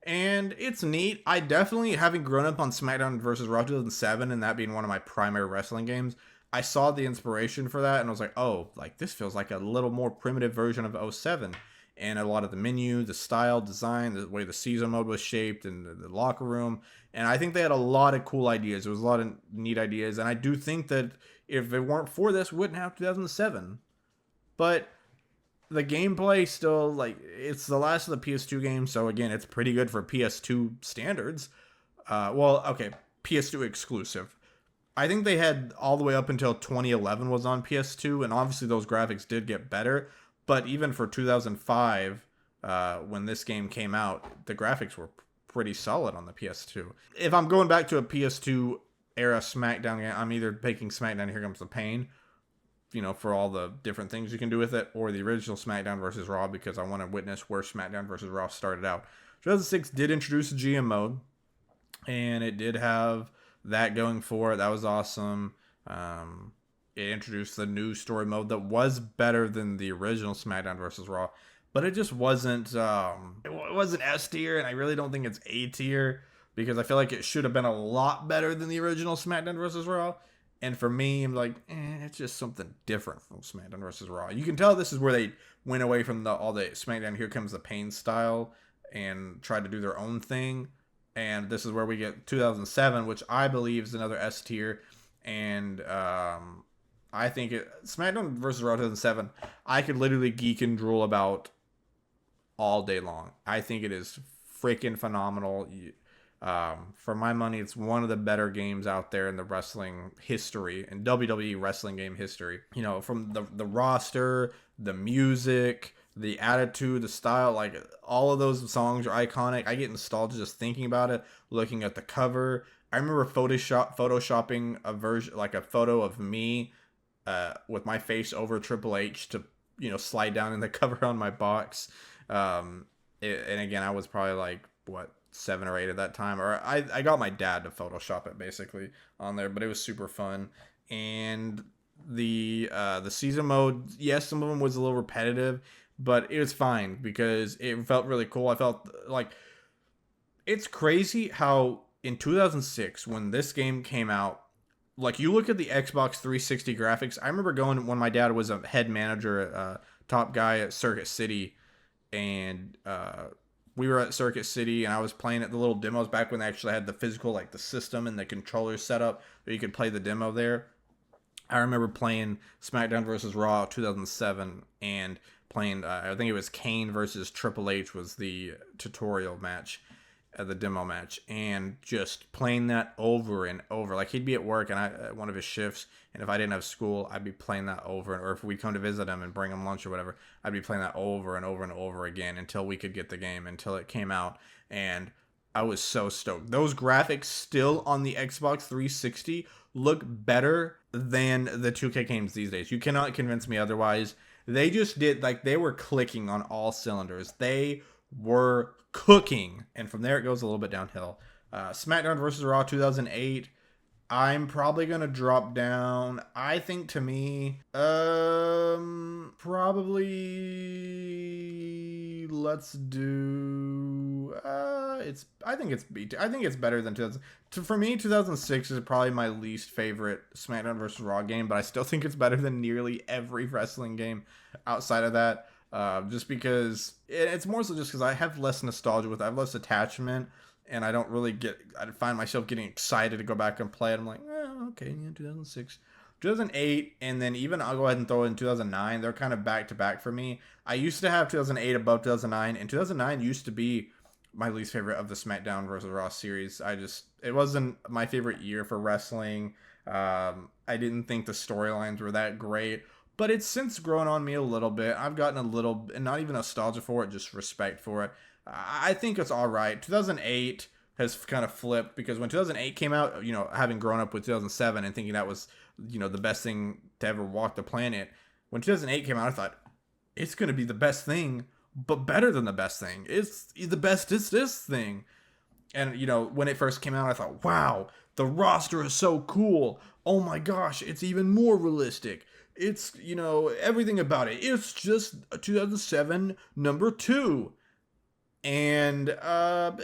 And it's neat. I definitely, having grown up on SmackDown vs. Raw 2007 and that being one of my primary wrestling games, I saw the inspiration for that and I was like, oh, like this feels like a little more primitive version of 07. And a lot of the menu, the style, design, the way the season mode was shaped, and the locker room. And I think they had a lot of cool ideas. There was a lot of neat ideas. And I do think that if it weren't for this, we wouldn't have 2007. But the gameplay still, like, it's the last of the PS2 games. So, again, it's pretty good for PS2 standards. PS2 exclusive. I think they had all the way up until 2011 was on PS2. And obviously those graphics did get better. But even for 2005, when this game came out, the graphics were pretty solid on the PS2. If I'm going back to a PS2 era SmackDown game, I'm either picking SmackDown Here Comes the Pain, for all the different things you can do with it, or the original SmackDown vs. Raw because I want to witness where SmackDown vs. Raw started out. 2006 did introduce a GM mode, and it did have that going for it. That was awesome. It introduced the new story mode that was better than the original SmackDown vs. Raw, but it just wasn't. It wasn't S tier, and I really don't think it's A tier because I feel like it should have been a lot better than the original SmackDown vs. Raw. And for me, I'm like, it's just something different from SmackDown versus Raw. You can tell this is where they went away from all the SmackDown Here Comes the Pain style and tried to do their own thing. And this is where we get 2007, which I believe is another S tier. And I think SmackDown versus Raw 2007, I could literally geek and drool about all day long. I think it is freaking phenomenal. For my money, it's one of the better games out there in the wrestling history, in WWE wrestling game history. You know, from the roster, the music, the attitude, the style, like all of those songs are iconic. I get nostalgia just thinking about it, looking at the cover. I remember photoshopping a version, like a photo of me with my face over Triple H to, slide down in the cover on my box. And again, I was probably like, what, 7 or 8 at that time, or I got my dad to Photoshop it basically on there, but it was super fun. And the season mode, yes, some of them was a little repetitive, but it was fine because it felt really cool. I felt like it's crazy how in 2006 when this game came out, like you look at the Xbox 360 graphics. I remember going when my dad was a head manager, top guy at Circuit City, and we were at Circuit City, and I was playing at the little demos back when they actually had the physical, like the system and the controller set up where you could play the demo there. I remember playing SmackDown vs. Raw 2007 and playing, I think it was Kane versus Triple H was the tutorial match, the demo match, and just playing that over and over. Like he'd be at work and at one of his shifts, and if I didn't have school, I'd be playing that over, or if we'd come to visit him and bring him lunch or whatever, I'd be playing that over and over and over again until we could get the game, until it came out. And I was so stoked. Those graphics still on the Xbox 360 look better than the 2K games these days. You cannot convince me otherwise. They just did, like, they were clicking on all cylinders. They were cooking, and from there it goes a little bit downhill. SmackDown vs. Raw 2008, I'm probably gonna drop down. I think to me, probably let's do. I think it's B. I think it's better than 2000. For me, 2006 is probably my least favorite SmackDown vs. Raw game, but I still think it's better than nearly every wrestling game outside of that. Just because it's more so just because I have less nostalgia with it. I have less attachment, and I don't really I find myself getting excited to go back and play it. I'm like, okay, yeah, 2006, 2008, and then even I'll go ahead and throw in 2009. They're kind of back to back for me. I used to have 2008 above 2009, and 2009 used to be my least favorite of the SmackDown vs. Raw series. It wasn't my favorite year for wrestling. I didn't think the storylines were that great. But it's since grown on me a little bit. I've gotten a little, and not even nostalgia for it, just respect for it. I think it's all right. 2008 has kind of flipped because when 2008 came out, having grown up with 2007 and thinking that was, the best thing to ever walk the planet. When 2008 came out, I thought, it's going to be the best thing, but better than the best thing. It's the best is this thing. And, when it first came out, I thought, wow, the roster is so cool. Oh my gosh, it's even more realistic. It's, everything about it. It's just 2007 number 2. And I've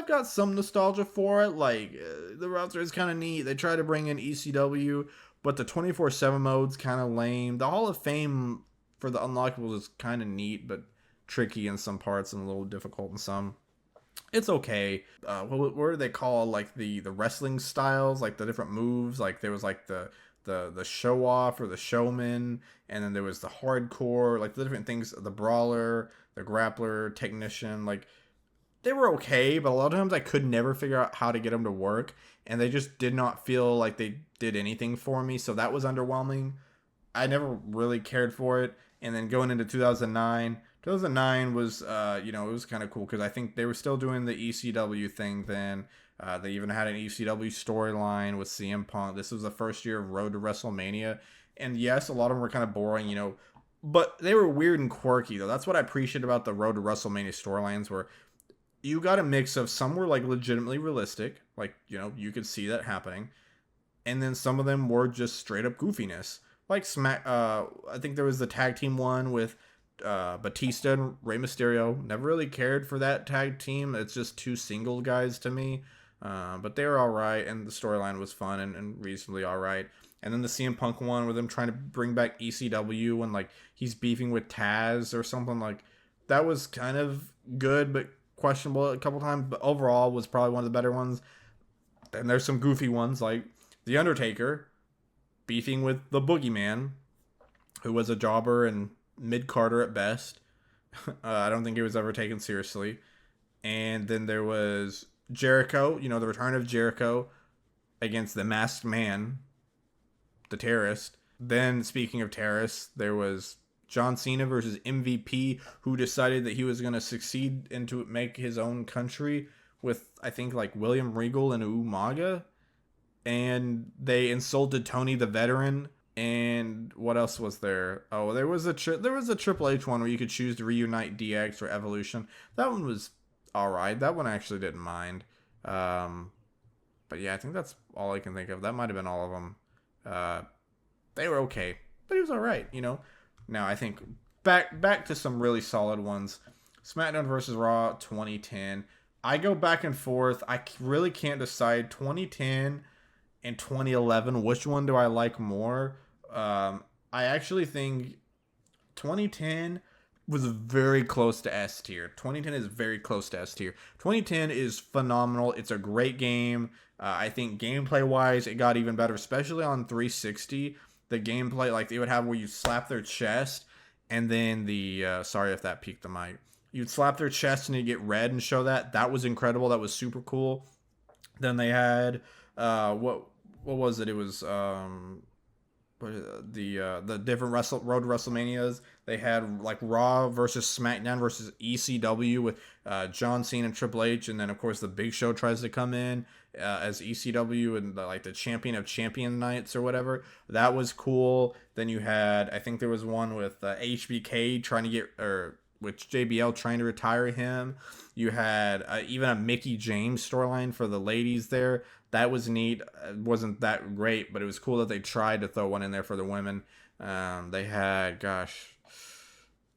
got some nostalgia for it. Like, the roster is kind of neat. They try to bring in ECW, but the 24/7 mode's kind of lame. The Hall of Fame for the unlockables is kind of neat, but tricky in some parts and a little difficult in some. It's okay. What do they call, like, the wrestling styles? Like, the different moves? Like, there was, like, the show off or the showman, and then there was the hardcore, like the different things, the brawler, the grappler, technician. Like, they were okay, but a lot of times I could never figure out how to get them to work, and they just did not feel like they did anything for me, so that was underwhelming. I never really cared for it. And then going into 2009 was it was kind of cool because I think they were still doing the ECW thing then. They even had an ECW storyline with CM Punk. This was the first year of Road to WrestleMania. And yes, a lot of them were kind of boring, but they were weird and quirky, though. That's what I appreciate about the Road to WrestleMania storylines, where you got a mix of some were, like, legitimately realistic. Like, you could see that happening. And then some of them were just straight up goofiness. Like, I think there was the tag team one with Batista and Rey Mysterio. Never really cared for that tag team. It's just two single guys to me. But they were all right, and the storyline was fun and reasonably all right. And then the CM Punk one where them trying to bring back ECW and like he's beefing with Taz or something, like that was kind of good but questionable a couple times. But overall was probably one of the better ones. And there's some goofy ones like The Undertaker beefing with the Boogeyman, who was a jobber and mid Carter at best. I don't think he was ever taken seriously. And then there was Jericho, the return of Jericho against the Masked Man, the terrorist. Then, speaking of terrorists, there was John Cena versus MVP, who decided that he was going to succeed and to make his own country with, I think, like William Regal and Umaga. And they insulted Tony the Veteran. And what else was there? Oh, there was a Triple H one where you could choose to reunite DX or Evolution. That one was all right. That one I actually didn't mind. But yeah, I think that's all I can think of. That might have been all of them. They were okay, but it was all right. Now I think back to some really solid ones. SmackDown versus Raw 2010. I go back and forth. I really can't decide 2010 and 2011. Which one do I like more? I actually think 2010 was very close to S tier. 2010 is very close to S tier. 2010 is phenomenal. It's a great game. I think gameplay wise, it got even better, especially on 360. The gameplay, like they would have where you slap their chest, and then sorry if that peaked the mic. You'd slap their chest and you get red and show that. That was incredible. That was super cool. Then they had what was it? It was the different road to WrestleManias. They had like Raw versus SmackDown versus ECW with John Cena and Triple H, and then of course the Big Show tries to come in as ECW and the champion of champion nights or whatever. That was cool. Then you had, I think there was one with HBK trying to get, or with JBL trying to retire him. You had even a Mickey James storyline for the ladies there. That was neat. It wasn't that great, but it was cool that they tried to throw one in there for the women. They had, gosh,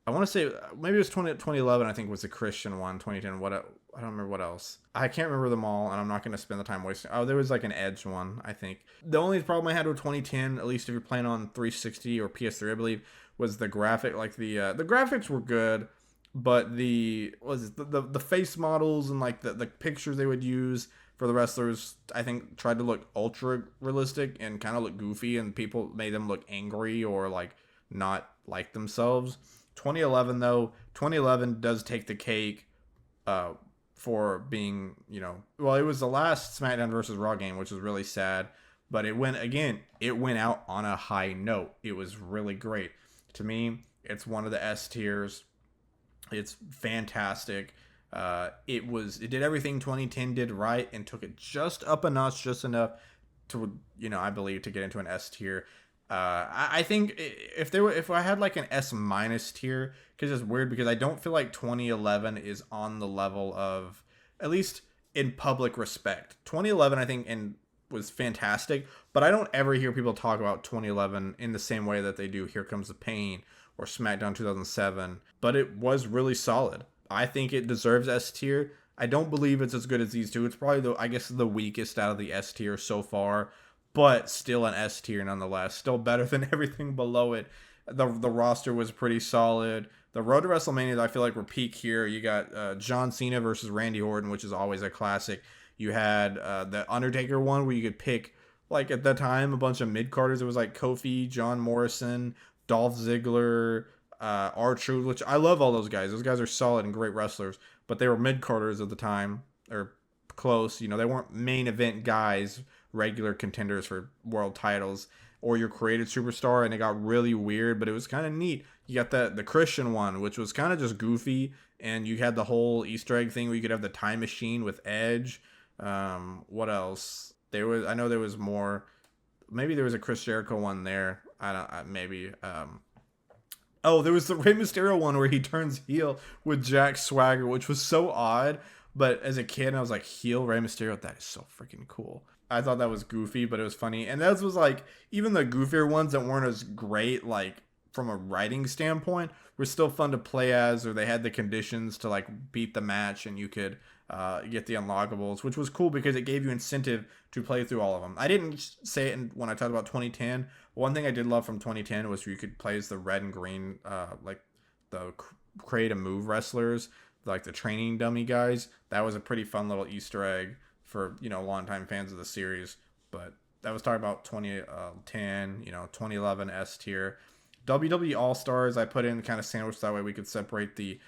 I want to say maybe it was 2011, I think was the Christian one. 2010, I don't remember what else. I can't remember them all, and I'm not going to spend the time wasting. Oh, there was like an Edge one, I think. The only problem I had with 2010, at least if you're playing on 360 or PS3, I believe, was the graphic. Like the graphics were good, but the face models and like the pictures they would use for the wrestlers, I think, tried to look ultra realistic and kind of look goofy, and people made them look angry or like not like themselves. 2011 though, 2011 does take the cake for being, well, it was the last SmackDown versus Raw game, which was really sad, but it went out on a high note. It was really great. To me, it's one of the S tiers. It's fantastic. It did everything 2010 did right and took it just up a notch, just enough to, I believe, to get into an S tier. I think if I had like an S minus tier, because it's weird because I don't feel like 2011 is on the level of, at least in public respect. 2011 I think was fantastic, but I don't ever hear people talk about 2011 in the same way that they do Here Comes the Pain or SmackDown 2007. But it was really solid. I think it deserves S tier. I don't believe it's as good as these two. It's probably the weakest out of the S tier so far, but still an S tier nonetheless. Still better than everything below it. The roster was pretty solid. The Road to WrestleMania, I feel like, were peak here. You got John Cena versus Randy Orton, which is always a classic. You had the Undertaker one where you could pick, like at that time, a bunch of mid-carders. It was like Kofi, John Morrison, Dolph Ziggler, R-Truth, which I love all those guys. Those guys are solid and great wrestlers, but they were mid-carders at the time, or close. They weren't main event guys, regular contenders for world titles or your created superstar, and it got really weird, but it was kind of neat. You got the Christian one, which was kind of just goofy, and you had the whole Easter egg thing where you could have the time machine with Edge. What else? I know there was more. Maybe there was a Chris Jericho one there. Maybe. Oh, there was the Rey Mysterio one where he turns heel with Jack Swagger, which was so odd. But as a kid, I was like, heel Rey Mysterio, that is so freaking cool. I thought that was goofy, but it was funny. And that was like, even the goofier ones that weren't as great, like from a writing standpoint, were still fun to play as, or they had the conditions to like beat the match, and you could You get the unlockables, which was cool because it gave you incentive to play through all of them. I didn't say it when I talked about 2010. One thing I did love from 2010 was you could play as the red and green, like the create a move wrestlers, like the training dummy guys. That was a pretty fun little Easter egg for, longtime fans of the series. But that was talking about 2010, 2011 S tier. WWE All Stars I put in kind of sandwich, that way we could separate the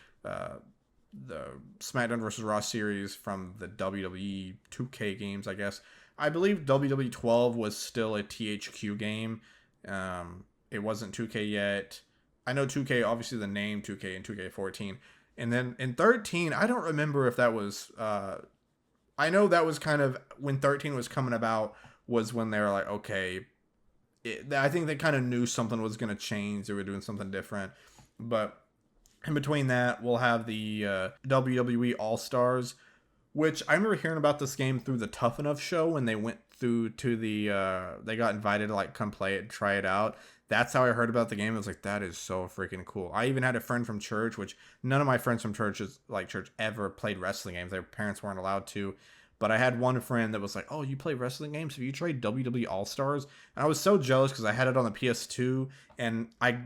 SmackDown versus Raw series from the WWE 2K games, I guess. I believe WWE 12 was still a THQ game. It wasn't 2K yet. I know 2K, obviously the name 2K and 2K14. And then in 13, I don't remember if that was... I know that was kind of when 13 was coming about, was when they were like, okay, I think they kind of knew something was going to change. They were doing something different. But in between that, we'll have the WWE All-Stars, which I remember hearing about this game through the Tough Enough show when they went through to the, they got invited to like come play it, try it out. That's how I heard about the game. I was like, that is so freaking cool. I even had a friend from church, which none of my friends from church ever played wrestling games. Their parents weren't allowed to. But I had one friend that was like, oh, you play wrestling games? Have you tried WWE All-Stars? And I was so jealous because I had it on the PS2. And I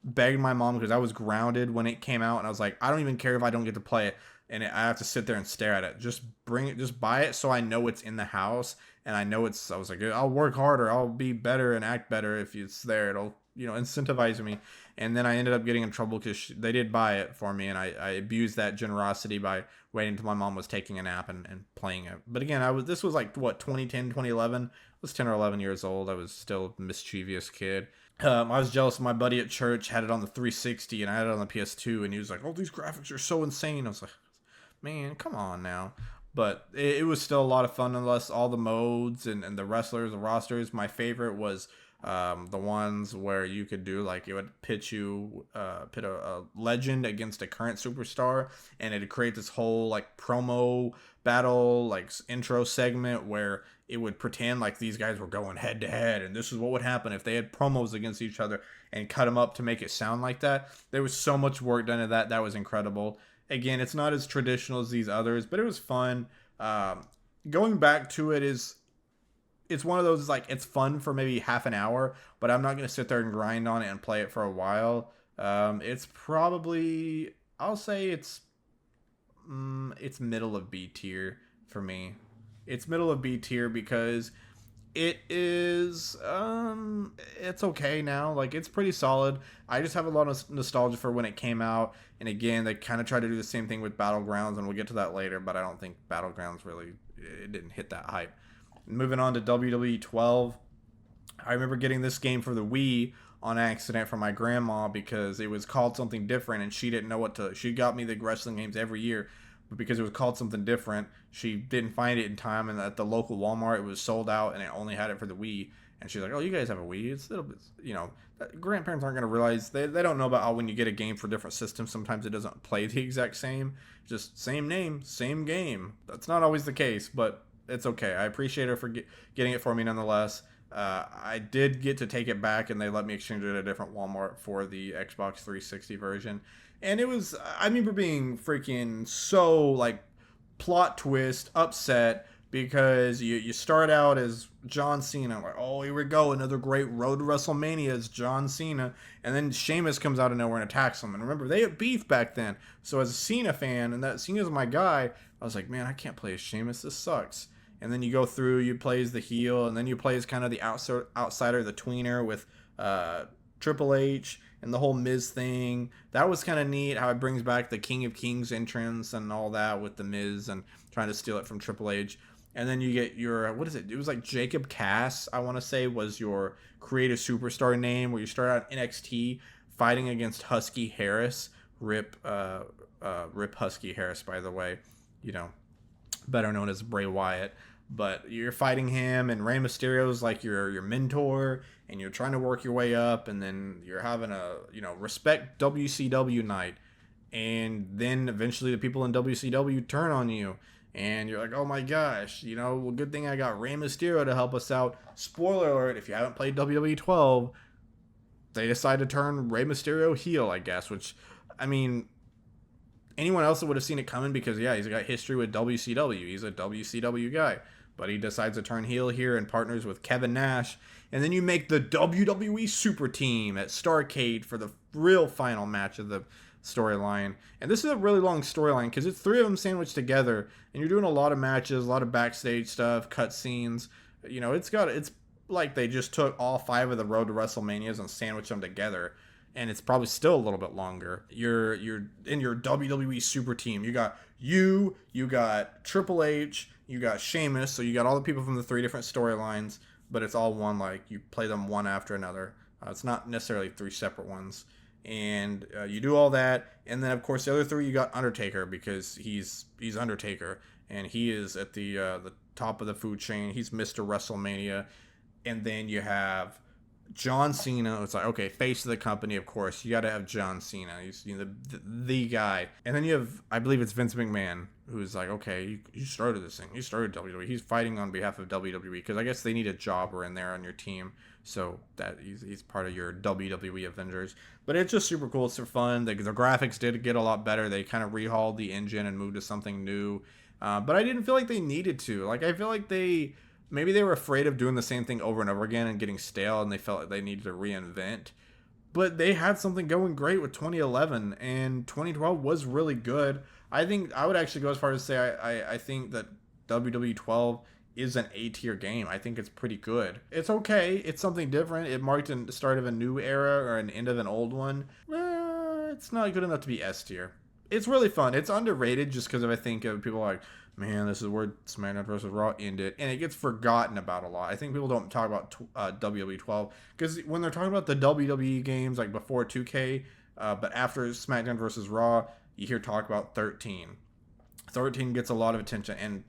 begged my mom because I was grounded when it came out. And I was like, I don't even care if I don't get to play it. And I have to sit there and stare at it. Just bring it, just buy it so I know it's in the house. And I was like, I'll work harder. I'll be better and act better if it's there. It'll, incentivize me. And then I ended up getting in trouble because they did buy it for me. And I abused that generosity by waiting until my mom was taking a nap and playing it. But again, this was like, 2010, 2011? I was 10 or 11 years old. I was still a mischievous kid. I was jealous of my buddy at church, had it on the 360 and I had it on the PS2. And he was like, oh, these graphics are so insane. I was like, man, come on now. But it was still a lot of fun nonetheless. All the modes and the wrestlers, the rosters. My favorite was the ones where you could do like, it would pit a legend against a current superstar, and it'd create this whole like promo battle, like intro segment where it would pretend like these guys were going head to head, and this is what would happen if they had promos against each other and cut them up to make it sound like that. There was so much work done to that. That was incredible. Again, it's not as traditional as these others, but it was fun. Going back to it it's one of those, like, it's fun for maybe half an hour, but I'm not going to sit there and grind on it and play it for a while. It's probably, I'll say it's middle of B tier for me. It's middle of B tier because it is, it's okay now. Like, it's pretty solid. I just have a lot of nostalgia for when it came out. And again, they kind of try to do the same thing with Battlegrounds, and we'll get to that later, but I don't think Battlegrounds really, it didn't hit that hype. Moving on to WWE 12. I remember getting this game for the Wii on accident from my grandma because it was called something different and she didn't know she got me the wrestling games every year, but because it was called something different, she didn't find it in time, and at the local Walmart it was sold out and it only had it for the Wii. And she's like, oh, you guys have a Wii? It's a little bit, grandparents aren't going to realize, they don't know about how when you get a game for different systems, sometimes it doesn't play the exact same, just same name, same game. That's not always the case, but it's okay. I appreciate her for getting it for me nonetheless. I did get to take it back, and they let me exchange it at a different Walmart for the Xbox 360 version. And I remember being freaking so, like, plot twist, upset, because you start out as John Cena. Like, oh, here we go, another great road to WrestleMania as John Cena. And then Sheamus comes out of nowhere and attacks him. And remember, they had beef back then. So as a Cena fan, and that Cena's my guy, I was like, man, I can't play as Sheamus. This sucks. And then you go through, you play as the heel, and then you play as kind of the outsider, the tweener with Triple H and the whole Miz thing. That was kind of neat, how it brings back the King of Kings entrance and all that with the Miz and trying to steal it from Triple H. And then you get your, what is it? It was like Jacob Cass, I want to say, was your creative superstar name, where you start out NXT fighting against Husky Harris. Rip Husky Harris, by the way. Better known as Bray Wyatt. But you're fighting him, and Rey Mysterio's like your mentor, and you're trying to work your way up, and then you're having a, respect WCW night. And then eventually the people in WCW turn on you, and you're like, oh my gosh, well, good thing I got Rey Mysterio to help us out. Spoiler alert, if you haven't played WWE 12, they decide to turn Rey Mysterio heel, I guess, which, I mean, anyone else that would have seen it coming because, yeah, he's got history with WCW. He's a WCW guy. But he decides to turn heel here and partners with Kevin Nash. And then you make the WWE Super Team at Starrcade for the real final match of the storyline. And this is a really long storyline because it's 3 of them sandwiched together. And you're doing a lot of matches, a lot of backstage stuff, cut scenes. You know, it's like they just took all 5 of the Road to WrestleManias and sandwiched them together. And it's probably still a little bit longer. You're in your WWE Super Team. You got Triple H, you got Sheamus, so you got all the people from the 3 different storylines, but it's all one, like, you play them one after another. It's not necessarily 3 separate ones. And you do all that, and then, of course, the other 3, you got Undertaker, because he's Undertaker, and he is at the top of the food chain. He's Mr. WrestleMania. And then you have John Cena. It's like, okay, face of the company, of course. You got to have John Cena. He's the guy. And then you have, I believe it's Vince McMahon, who's like, okay, you started this thing. You started WWE. He's fighting on behalf of WWE because I guess they need a jobber in there on your team. So that he's part of your WWE Avengers. But it's just super cool. It's super fun. The graphics did get a lot better. They kind of rehauled the engine and moved to something new. But I didn't feel like they needed to. Like, I feel like maybe they were afraid of doing the same thing over and over again and getting stale, and they felt like they needed to reinvent. But they had something going great with 2011, and 2012 was really good. I think I would actually go as far as to say I think that WWE 12 is an A-tier game. I think it's pretty good. It's okay. It's something different. It marked the start of a new era or an end of an old one. It's not good enough to be S-tier. It's really fun. It's underrated just because I think people are like, man, this is where SmackDown vs. Raw ended, and it gets forgotten about a lot. I think people don't talk about WWE 12 because when they're talking about the WWE games, like before 2K, but after SmackDown vs. Raw, you hear talk about 13. 13 gets a lot of attention, and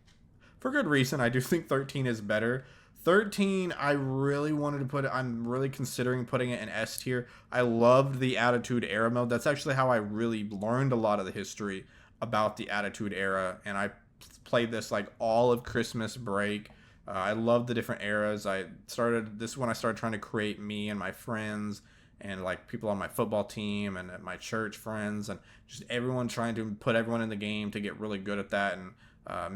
for good reason. I do think 13 is better. 13, I really wanted to put it, I'm really considering putting it in S tier. I loved the Attitude Era mode. That's actually how I really learned a lot of the history about the Attitude Era, and I played this like all of Christmas break. I love the different eras. This is when I started trying to create me and my friends and like people on my football team and my church friends and just everyone, trying to put everyone in the game to get really good at that and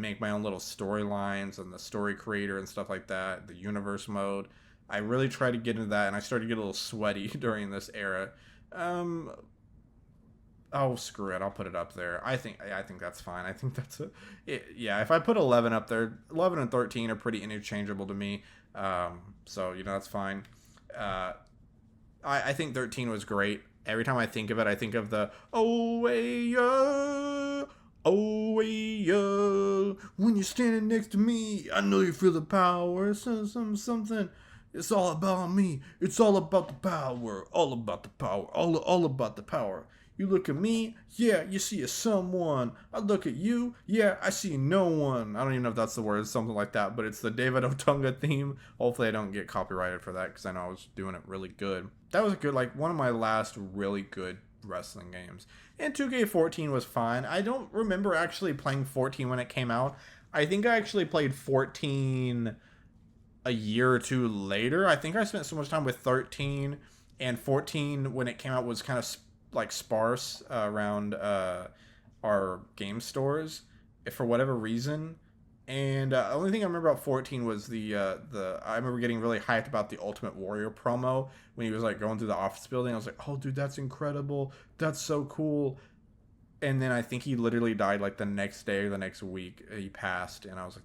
make my own little storylines and the story creator and stuff like that, the universe mode. I really tried to get into that, and I started to get a little sweaty during this era. Oh, screw it. I'll put it up there. I think that's fine. I think that's yeah, if I put 11 up there, 11 and 13 are pretty interchangeable to me. So, that's fine. I think 13 was great. Every time I think of it, I think of the oh, yeah, when you're standing next to me, I know you feel the power. Something. It's all about me. It's all about the power. All about the power. All about the power. You look at me, yeah, you see a someone. I look at you, yeah, I see no one. I don't even know if that's the word, something like that, but it's the David Otunga theme. Hopefully I don't get copyrighted for that because I know I was doing it really good. That was good, like one of my last really good wrestling games. And 2K14 was fine. I don't remember actually playing 14 when it came out. I think I actually played 14 a year or two later. I think I spent so much time with 13, and 14 when it came out was kind of like sparse around our game stores for whatever reason. And the only thing I remember about 14 was the I remember getting really hyped about the Ultimate Warrior promo when he was like going through the office building. I was like, oh dude, that's incredible, that's so cool. And then I think he literally died like the next day or the next week. He passed, and I was like,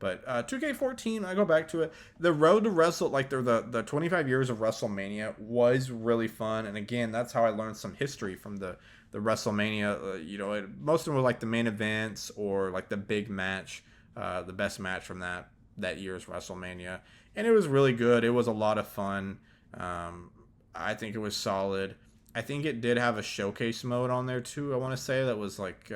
but 2K14, I go back to it. The road to Wrestle, like the 25 years of WrestleMania was really fun. And again, that's how I learned some history from the WrestleMania. Most of them were like the main events or like the big match, the best match from that year's WrestleMania. And it was really good. It was a lot of fun. I think it was solid. I think it did have a showcase mode on there too. I want to say that was like,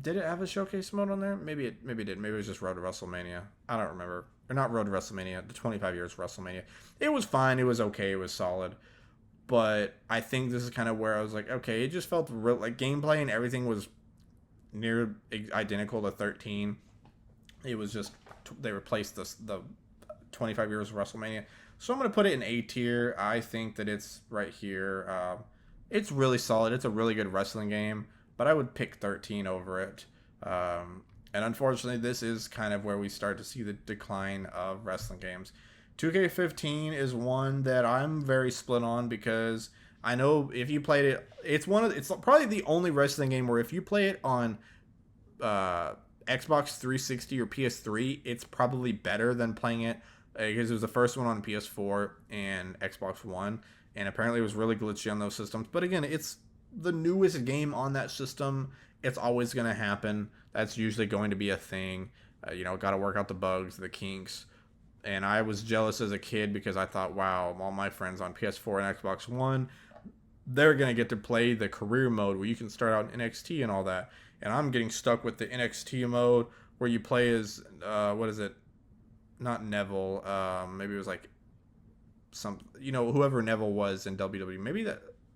did it have a showcase mode on there? Maybe it did. Maybe it was just Road to WrestleMania. I don't remember. Or not Road to WrestleMania, the 25 years of WrestleMania. It was fine. It was okay. It was solid. But I think this is kind of where I was like, okay, it just felt real, like gameplay and everything was near identical to 13. It was just, they replaced the 25 years of WrestleMania. So I'm going to put it in A tier. I think that it's right here. It's really solid. It's a really good wrestling game, but I would pick 13 over it. And unfortunately, this is kind of where we start to see the decline of wrestling games. 2K15 is one that I'm very split on because I know if you played it, it's probably the only wrestling game where if you play it on Xbox 360 or PS3, it's probably better than playing it because it was the first one on PS4 and Xbox One, and apparently it was really glitchy on those systems. But again, it's the newest game on that system. It's always going to happen. That's usually going to be a thing. Got to work out the bugs, the kinks. And I was jealous as a kid because I thought, wow, all my friends on PS4 and Xbox One, they're going to get to play the career mode where you can start out in NXT and all that. And I'm getting stuck with the NXT mode where you play as, what is it? Not Neville. Maybe it was like whoever Neville was in WWE. Maybe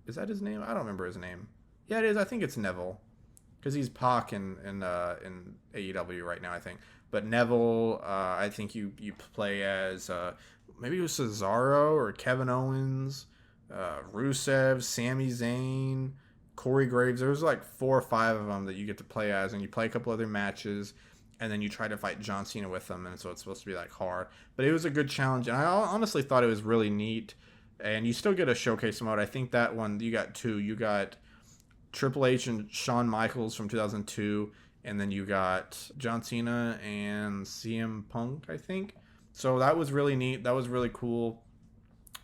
is that his name? I don't remember his name. Yeah, it is. I think it's Neville. Because he's Pac in AEW right now, I think. But Neville, I think you play as maybe it was Cesaro or Kevin Owens, Rusev, Sami Zayn, Corey Graves. There's like 4 or 5 of them that you get to play as, and you play a couple other matches, and then you try to fight John Cena with them, and so it's supposed to be like hard. But it was a good challenge, and I honestly thought it was really neat. And you still get a showcase mode. I think that one you got 2. You got Triple H and Shawn Michaels from 2002, and then you got John Cena and CM Punk, I think. So that was really neat. That was really cool.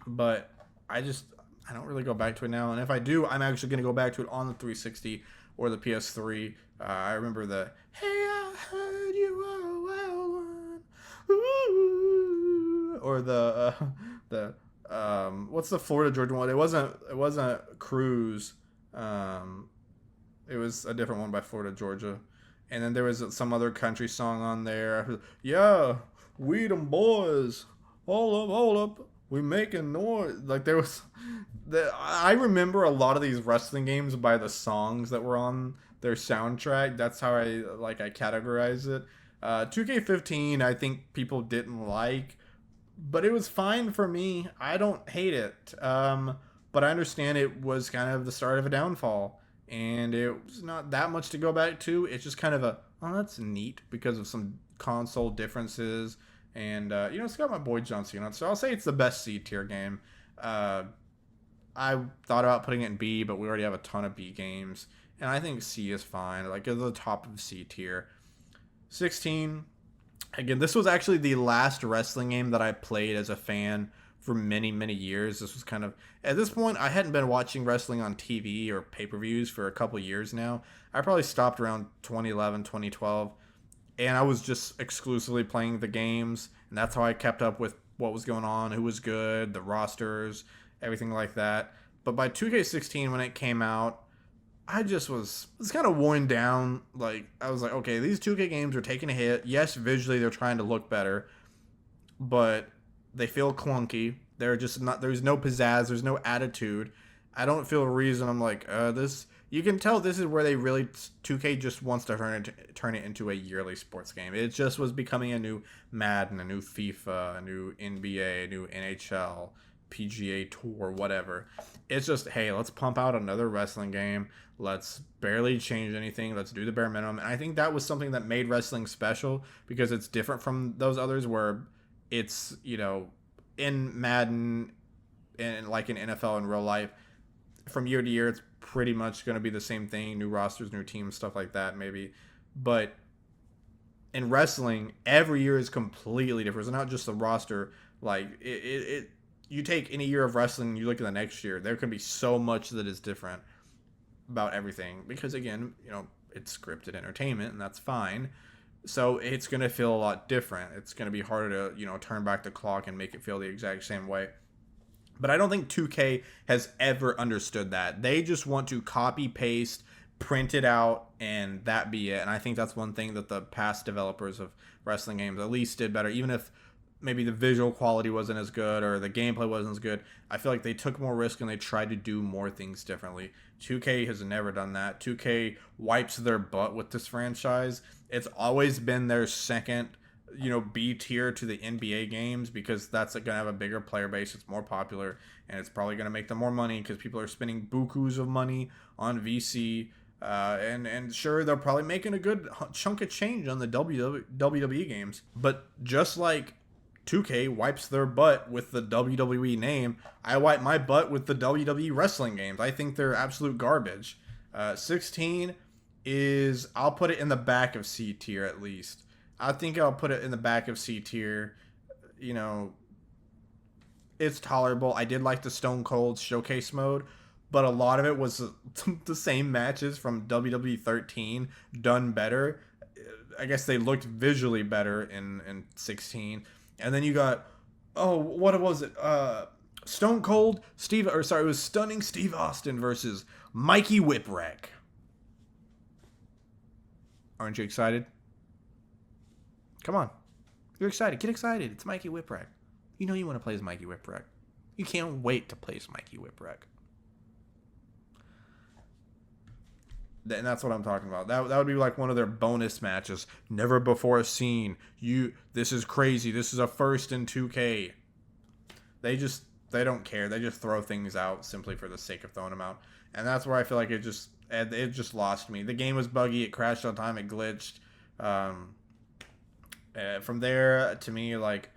But I don't really go back to it now. And if I do, I'm actually going to go back to it on the 360 or the PS3. I remember the "Hey, I heard you were a wild one," ooh, or the what's the Florida Georgia one? It wasn't Cruise. It was a different one by Florida Georgia, and then there was some other country song on there. Yeah, we them boys, hold up, we making noise. Like there was, I remember a lot of these wrestling games by the songs that were on their soundtrack. That's how I categorize it. 2K15, I think people didn't like, but it was fine for me. I don't hate it. But I understand it was kind of the start of a downfall, and it was not that much to go back to. It's just kind of that's neat because of some console differences, and it's got my boy John Cena, so I'll say it's the best C tier game. I thought about putting it in B, but we already have a ton of B games, and I think C is fine. Like at the top of C tier. 16. Again, this was actually the last wrestling game that I played as a fan for many, many years. This was kind of, at this point, I hadn't been watching wrestling on TV or pay-per-views for a couple years now. I probably stopped around 2011, 2012, and I was just exclusively playing the games, and that's how I kept up with what was going on, who was good, the rosters, everything like that. But by 2K16, when it came out, I just was kind of worn down. Like, I was like, okay, these 2K games are taking a hit. Yes, visually they're trying to look better, but they feel clunky. They're just not. There's no pizzazz. There's no attitude. I don't feel a reason. I'm like, this. You can tell this is where they really 2K just wants to turn it into a yearly sports game. It just was becoming a new Madden, a new FIFA, a new NBA, a new NHL, PGA Tour, whatever. It's just, hey, let's pump out another wrestling game. Let's barely change anything. Let's do the bare minimum. And I think that was something that made wrestling special because it's different from those others where it's, in Madden and like in NFL in real life, from year to year, it's pretty much going to be the same thing. New rosters, new teams, stuff like that, maybe. But in wrestling, every year is completely different. It's not just the roster. Like, you take any year of wrestling, you look at the next year, there can be so much that is different about everything. Because, again, it's scripted entertainment, and that's fine. So it's going to feel a lot different. It's going to be harder to, turn back the clock and make it feel the exact same way. But I don't think 2K has ever understood that. They just want to copy, paste, print it out, and that be it. And I think that's one thing that the past developers of wrestling games at least did better. Even if maybe the visual quality wasn't as good or the gameplay wasn't as good, I feel like they took more risk and they tried to do more things differently. 2K has never done that. 2K wipes their butt with this franchise. It's always been their second B tier to the NBA games because that's going to have a bigger player base. It's more popular, and it's probably going to make them more money because people are spending bukus of money on VC. And sure, they're probably making a good chunk of change on the WWE games. But just like 2K wipes their butt with the WWE name, I wipe my butt with the WWE wrestling games. I think they're absolute garbage. 16 is, I'll put it in the back of C tier at least. I think I'll put it in the back of C tier. You know, it's tolerable. I did like the Stone Cold Showcase mode, but a lot of it was the same matches from WWE 13 done better. I guess they looked visually better in 16. And then you got, what was it? Stone Cold Steve, or sorry, it was Stunning Steve Austin versus Mikey Whipwreck. Aren't you excited? Come on. You're excited. Get excited. It's Mikey Whipwreck. You know you want to play as Mikey Whipwreck. You can't wait to play as Mikey Whipwreck. And that's what I'm talking about. That would be like one of their bonus matches. Never before seen. This is crazy. This is a first in 2K. They don't care. They just throw things out simply for the sake of throwing them out. And that's where I feel like it just lost me. The game was buggy. It crashed all the time. It glitched. From there, to me, like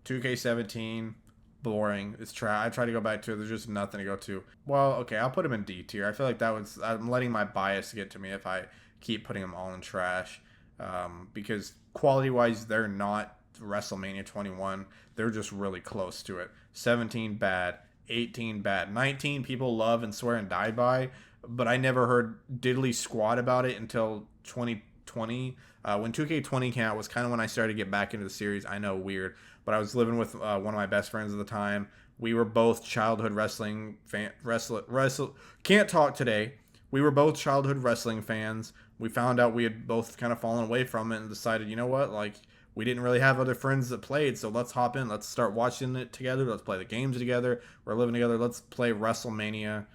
2K17, boring. I try to go back to it. There's just nothing to go to. Well, okay, I'll put him in D tier. I feel like I'm letting my bias get to me if I keep putting them all in trash. Because quality-wise, they're not WrestleMania 21. They're just really close to it. 17, bad. 18, bad. 19, people love and swear and die by. But I never heard diddly squat about it until 2020. When 2K20 came out was kind of when I started to get back into the series. I know, weird. But I was living with one of my best friends at the time. We were both childhood wrestling can't talk today. We were both childhood wrestling fans. We found out we had both kind of fallen away from it and decided, you know what, like, we didn't really have other friends that played, so let's hop in. Let's start watching it together. Let's play the games together. We're living together. Let's play WrestleMania.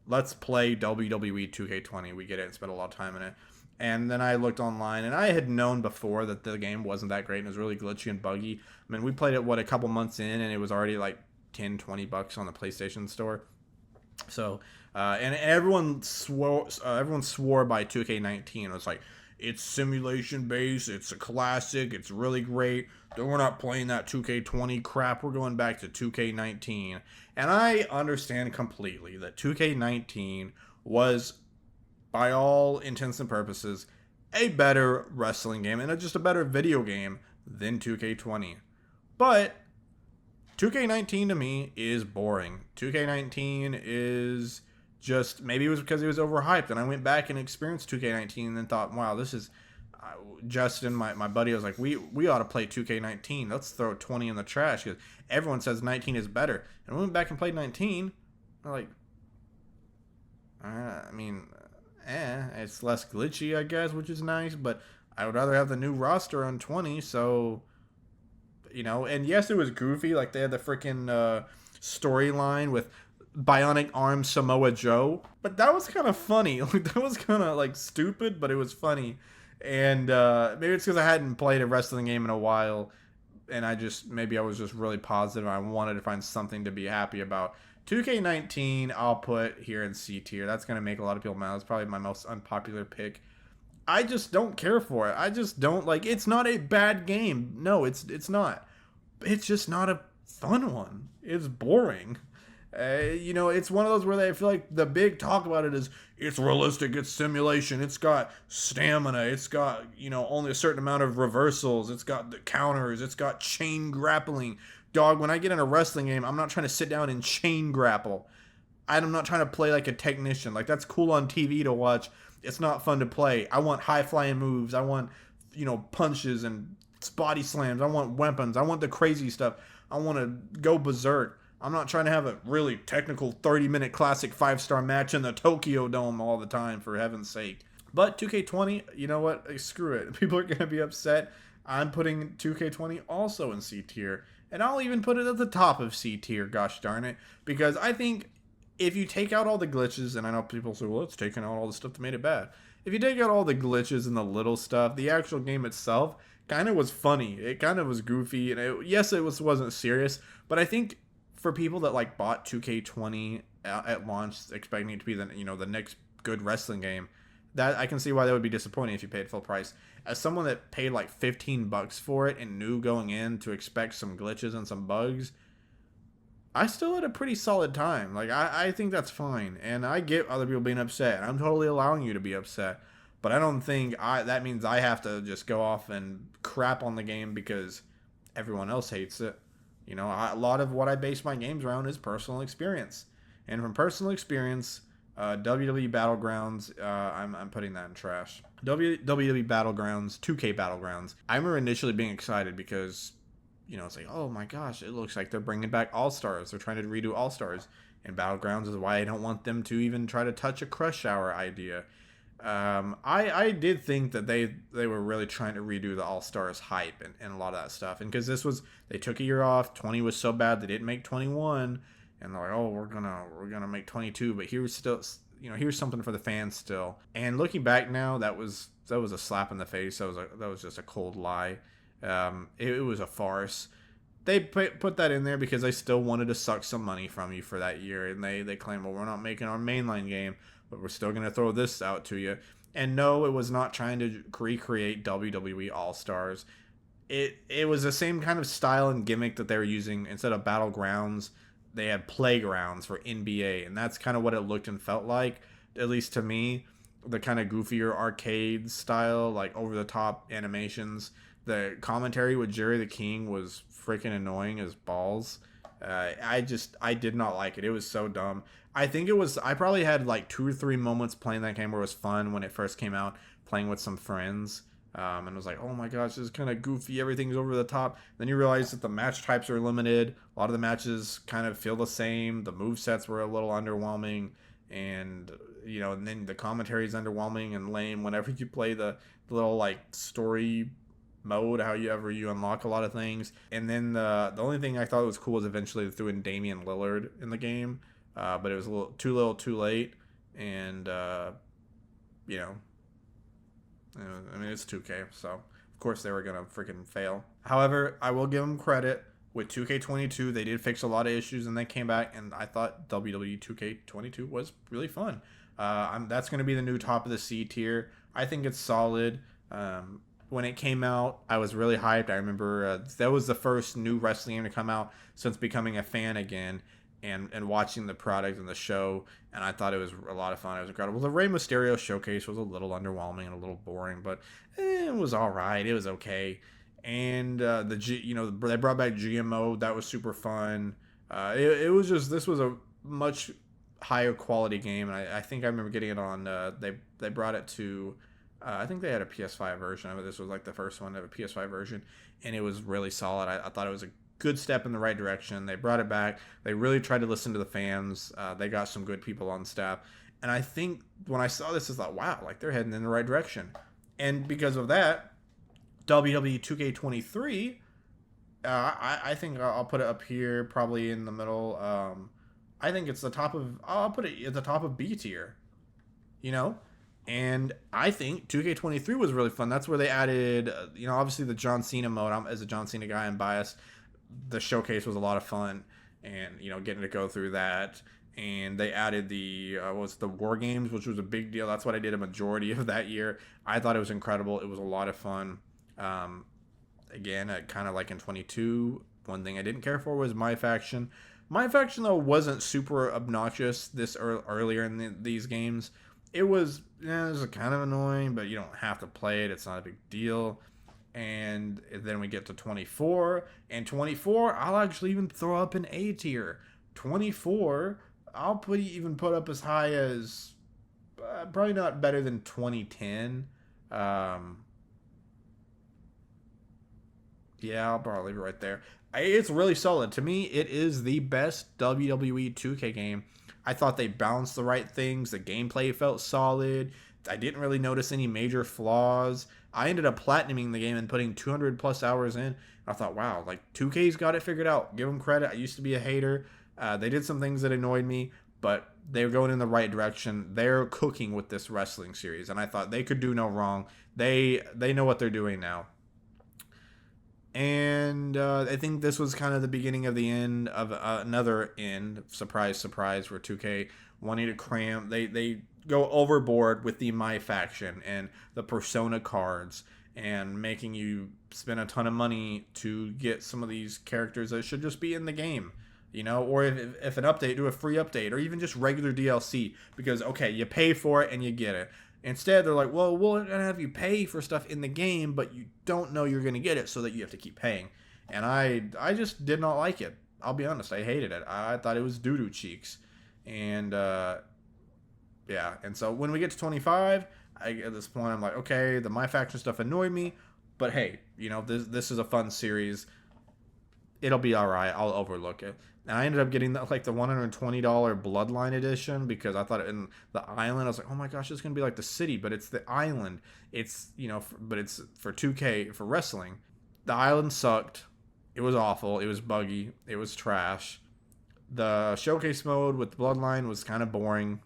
Let's play WWE 2K20. We get it and spend a lot of time in it. And then I looked online, and I had known before that the game wasn't that great, and it was really glitchy and buggy. I mean, we played it, a couple months in, and it was already like $10-20 on the PlayStation Store. So, and everyone swore by 2K19. It was like, it's simulation based, it's a classic, it's really great. We're not playing that 2K20 crap. We're going back to 2K19. And I understand completely that 2K19 was, by all intents and purposes, a better wrestling game and just a better video game than 2K20. But 2K19 to me is boring. 2K19 is just, maybe it was because it was overhyped, and I went back and experienced 2K19 and then thought, wow, this is, Justin, my buddy, was like, we ought to play 2K19. Let's throw 20 in the trash because everyone says 19 is better. And we went back and played 19. I'm like, it's less glitchy, I guess, which is nice, but I would rather have the new roster on 20, so, and yes, it was goofy, like they had the freaking storyline with Bionic Arm Samoa Joe, but that was kind of funny. Like, that was kind of like stupid, but it was funny. And maybe it's because I hadn't played a wrestling game in a while, and maybe I was just really positive. I wanted to find something to be happy about. 2K19, I'll put here in C tier. That's going to make a lot of people mad. It's probably my most unpopular pick. I just don't care for it. I just don't like. It's not a bad game. No, it's not. It's just not a fun one. It's boring. It's one of those where they feel like the big talk about it is it's realistic, it's simulation, it's got stamina, it's got, only a certain amount of reversals, it's got the counters, it's got chain grappling. Dog, when I get in a wrestling game, I'm not trying to sit down and chain grapple. I'm not trying to play like a technician. Like, that's cool on TV to watch. It's not fun to play. I want high flying moves. I want, punches and body slams. I want weapons. I want the crazy stuff. I want to go berserk. I'm not trying to have a really technical 30-minute classic 5-star match in the Tokyo Dome all the time, for heaven's sake. But 2K20, you know what? Screw it. People are going to be upset. I'm putting 2K20 also in C tier. And I'll even put it at the top of C tier, gosh darn it. Because I think if you take out all the glitches, and I know people say, well, it's taking out all the stuff that made it bad. If you take out all the glitches and the little stuff, the actual game itself kind of was funny. It kind of was goofy, and yes, wasn't serious. But I think for people that like bought 2K20 at launch, expecting it to be the next good wrestling game, that I can see why that would be disappointing if you paid full price. As someone that paid like $15 for it and knew going in to expect some glitches and some bugs, I still had a pretty solid time. Like, I think that's fine. And I get other people being upset. I'm totally allowing you to be upset. But I don't think that means I have to just go off and crap on the game because everyone else hates it. A lot of what I base my games around is personal experience. And from personal experience, WWE Battlegrounds, I'm putting that in trash. WWE Battlegrounds, 2K Battlegrounds. I remember initially being excited because it's like, oh my gosh, it looks like they're bringing back All-Stars. They're trying to redo All-Stars. And Battlegrounds is why I don't want them to even try to touch a Crush Hour idea. I did think that they were really trying to redo the All-Stars hype and a lot of that stuff. And because they took a year off. 20 was so bad they didn't make 21. And they're like, oh, we're gonna make 22. But here's still, here's something for the fans still. And looking back now, that was a slap in the face. That was just a cold lie. It was a farce. They put that in there because they still wanted to suck some money from you for that year, and they claim, well, we're not making our mainline game, but we're still going to throw this out to you. And no, it was not trying to recreate WWE All-Stars. It was the same kind of style and gimmick that they were using. Instead of Battlegrounds, they had Playgrounds for NBA, and that's kind of what it looked and felt like, at least to me. The kind of goofier arcade style, like over-the-top animations. The commentary with Jerry the King was freaking annoying as balls. I did not like it. It was so dumb. I probably had like 2 or 3 moments playing that game where it was fun when it first came out, playing with some friends. And it was like, oh my gosh, this is kind of goofy. Everything's over the top. Then you realize that the match types are limited. A lot of the matches kind of feel the same. The movesets were a little underwhelming. And, and then the commentary is underwhelming and lame whenever you play the little like story mode, you unlock a lot of things. And then the only thing I thought was cool was eventually they threw in Damian Lillard in the game, but it was a little too late. And I mean, it's 2K, so of course they were gonna freaking fail. However, I will give them credit. With 2K22, they did fix a lot of issues, and they came back, and I thought WWE 2K22 was really fun. That's going to be the new top of the C tier. I think it's solid. When it came out, I was really hyped. I remember that was the first new wrestling game to come out since becoming a fan again and watching the product and the show, and I thought it was a lot of fun. It was incredible. The Rey Mysterio showcase was a little underwhelming and a little boring, but it was all right. It was okay. And they brought back GMO. That was super fun. This was a much higher quality game, and I think I remember getting it on. They brought it to. I think they had a PS5 version of it. This was like the first one to have a PS5 version, and it was really solid. I thought it was a good step in the right direction. They brought it back. They really tried to listen to the fans. They got some good people on staff, and I think when I saw this, I thought, wow, like they're heading in the right direction. And because of that, WWE 2K23, I think I'll put it up here, probably in the middle. I think it's I'll put it at the top of B tier. And I think 2K23 was really fun. That's where they added, obviously the John Cena mode. As a John Cena guy, I'm biased. The showcase was a lot of fun, and getting to go through that. And they added the War Games, which was a big deal. That's what I did a majority of that year. I thought it was incredible. It was a lot of fun. Again, kind of like in 22, one thing I didn't care for was My Faction. My Faction, though, wasn't super obnoxious earlier in these games. It was kind of annoying, but you don't have to play it. It's not a big deal. And then we get to 24. And 24, I'll actually even throw up an A tier. 24, I'll even put up as high as probably not better than 2010. Yeah, I'll probably leave it right there. It's really solid. To me, it is the best WWE 2K game. I thought they balanced the right things. The gameplay felt solid. I didn't really notice any major flaws. I ended up platinuming the game and putting 200 plus hours in. I thought, wow, like 2K's got it figured out. Give them credit. I used to be a hater. They did some things that annoyed me, but they're going in the right direction. They're cooking with this wrestling series, and I thought they could do no wrong. They know what they're doing now. And I think this was kind of the beginning of the end of another end. Surprise, surprise, for 2K wanting to cram. They go overboard with the My Faction and the Persona cards and making you spend a ton of money to get some of these characters that should just be in the game. Or if an update, do a free update, or even just regular DLC, because okay, you pay for it and you get it. Instead, they're like, well, we're gonna have you pay for stuff in the game, but you don't know you're gonna get it, so that you have to keep paying. And I just did not like it. I'll be honest, I hated it. I thought it was doo doo cheeks, and yeah. And so when we get to 25, at this point, I'm like, okay, the My Faction stuff annoyed me, but hey, this is a fun series. It'll be all right. I'll overlook it. And I ended up getting the $120 Bloodline edition, because I thought in the island, I was like, oh my gosh, it's gonna be like the city, but it's the island. It's but it's for 2K for wrestling. The island sucked. It was awful. It was buggy. It was trash. The showcase mode with Bloodline was kind of boring.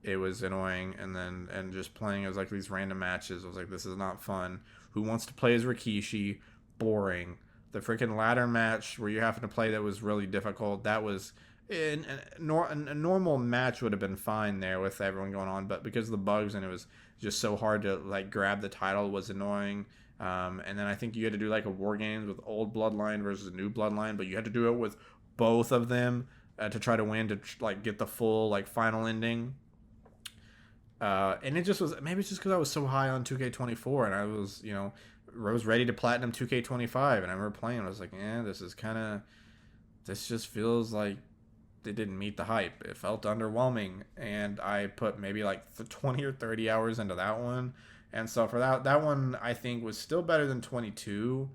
It was annoying, and just playing, it was like these random matches. I was like, this is not fun. Who wants to play as Rikishi? Boring. The freaking ladder match where you're having to play, that was really difficult. That was a normal match would have been fine there with everyone going on, but because of the bugs and it was just so hard to grab the title, was annoying. And then I think you had to do a war games with old Bloodline versus new Bloodline, but you had to do it with both of them to try to win, to get the full final ending. And it just was, maybe it's just because I was so high on 2K24 and I was ready to platinum 2K25, and I remember playing. I was like, this just feels like it didn't meet the hype. It felt underwhelming, and I put maybe 20 or 30 hours into that one. And so for that one, I think was still better than 22.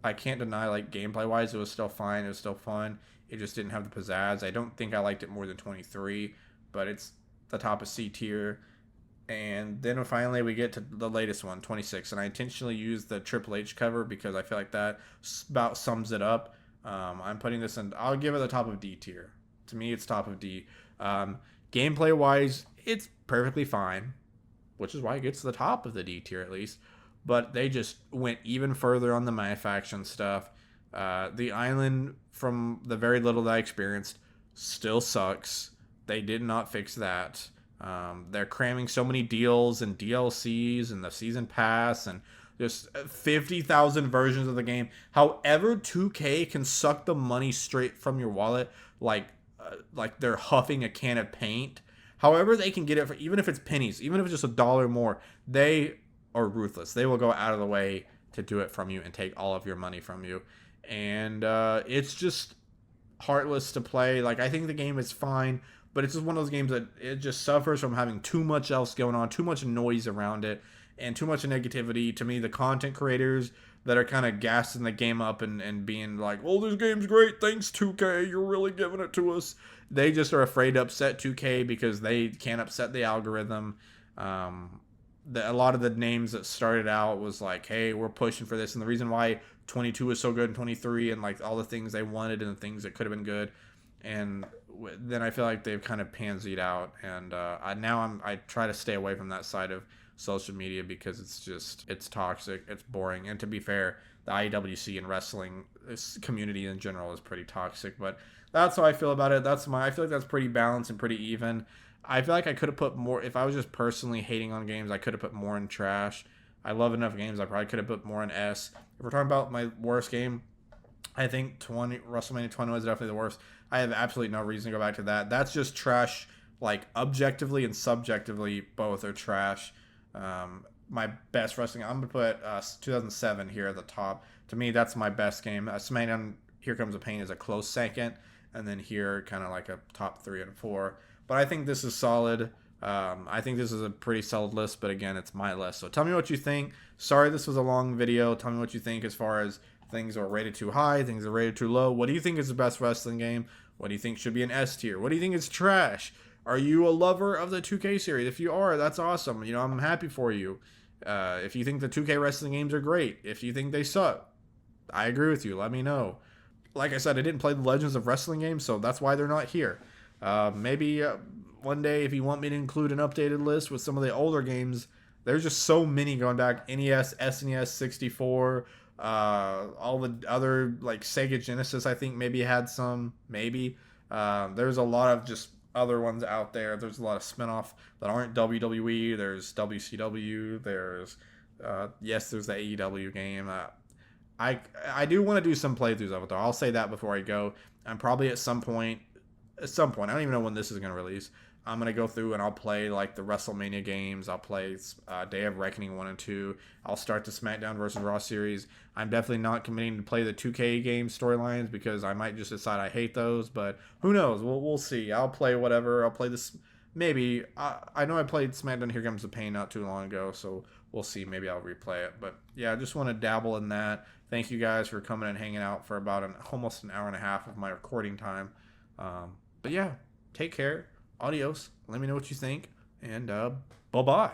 I can't deny, gameplay wise, it was still fine. It was still fun. It just didn't have the pizzazz. I don't think I liked it more than 23, but it's the top of C tier. And then finally we get to the latest one, 26, and I intentionally used the Triple H cover because I feel like that about sums it up. I'm putting this in, I'll give it the top of D tier. To me, it's top of D. Gameplay wise, it's perfectly fine, which is why it gets to the top of the D tier at least. But they just went even further on the My Faction stuff. The island, from the very little that I experienced, still sucks. They did not fix that. They're cramming so many deals and DLCs and the season pass and just 50,000 versions of the game. However, 2K can suck the money straight from your wallet, like they're huffing a can of paint. However, they can get it for, even if it's pennies, even if it's just $1 more, they are ruthless. They will go out of the way to do it from you and take all of your money from you. And it's just heartless to play. I think the game is fine, but it's just one of those games that it just suffers from having too much else going on, too much noise around it, and too much negativity. To me, the content creators that are kind of gassing the game up and being like, oh, this game's great, thanks 2K, you're really giving it to us. They just are afraid to upset 2K because they can't upset the algorithm. A lot of the names that started out was like, hey, we're pushing for this. And the reason why 22 was so good and 23 and all the things they wanted and the things that could have been good. And then I feel like they've kind of pansied out, and I try to stay away from that side of social media because it's toxic, it's boring, and to be fair, the IWC and wrestling community in general is pretty toxic. But that's how I feel about it. I feel like that's pretty balanced and pretty even. I feel like I could have put more, if I was just personally hating on games, I could have put more in trash. I love enough games, I probably could have put more in S. If we're talking about my worst game, I think WrestleMania 20 was definitely the worst. I have absolutely no reason to go back to that. That's just trash, objectively and subjectively, both are trash. My best wrestling, I'm going to put 2007 here at the top. To me, that's my best game. SmackDown Here Comes the Pain is a close second, and then here kind of a top 3 and 4. But I think this is solid. I think this is a pretty solid list, but again, it's my list. So tell me what you think. Sorry this was a long video. Tell me what you think as far as things are rated too high, things are rated too low. What do you think is the best wrestling game? What do you think should be an S tier? What do you think is trash? Are you a lover of the 2K series? If you are, that's awesome. I'm happy for you. If you think the 2K wrestling games are great, if you think they suck, I agree with you. Let me know. Like I said, I didn't play the Legends of Wrestling games, so that's why they're not here. Maybe one day, if you want me to include an updated list with some of the older games, there's just so many going back. NES, SNES, 64, All the other like Sega Genesis, I think maybe had some. Maybe there's a lot of just other ones out there. There's a lot of spinoff that aren't WWE. There's WCW. There's yes, there's the AEW game. I do want to do some playthroughs of it though. I'll say that before I go. I'm probably at some point, I don't even know when this is going to release. I'm going to go through and I'll play like the WrestleMania games. I'll play Day of Reckoning 1 and 2. I'll start the SmackDown versus Raw series. I'm definitely not committing to play the 2K game storylines because I might just decide I hate those, but who knows? We'll see. I'll play whatever. I'll play this. Maybe. I know I played SmackDown Here Comes the Pain not too long ago, so we'll see. Maybe I'll replay it. But yeah, I just want to dabble in that. Thank you guys for coming and hanging out for about almost an hour and a half of my recording time. But yeah, take care. Adios. Let me know what you think. And bye bye.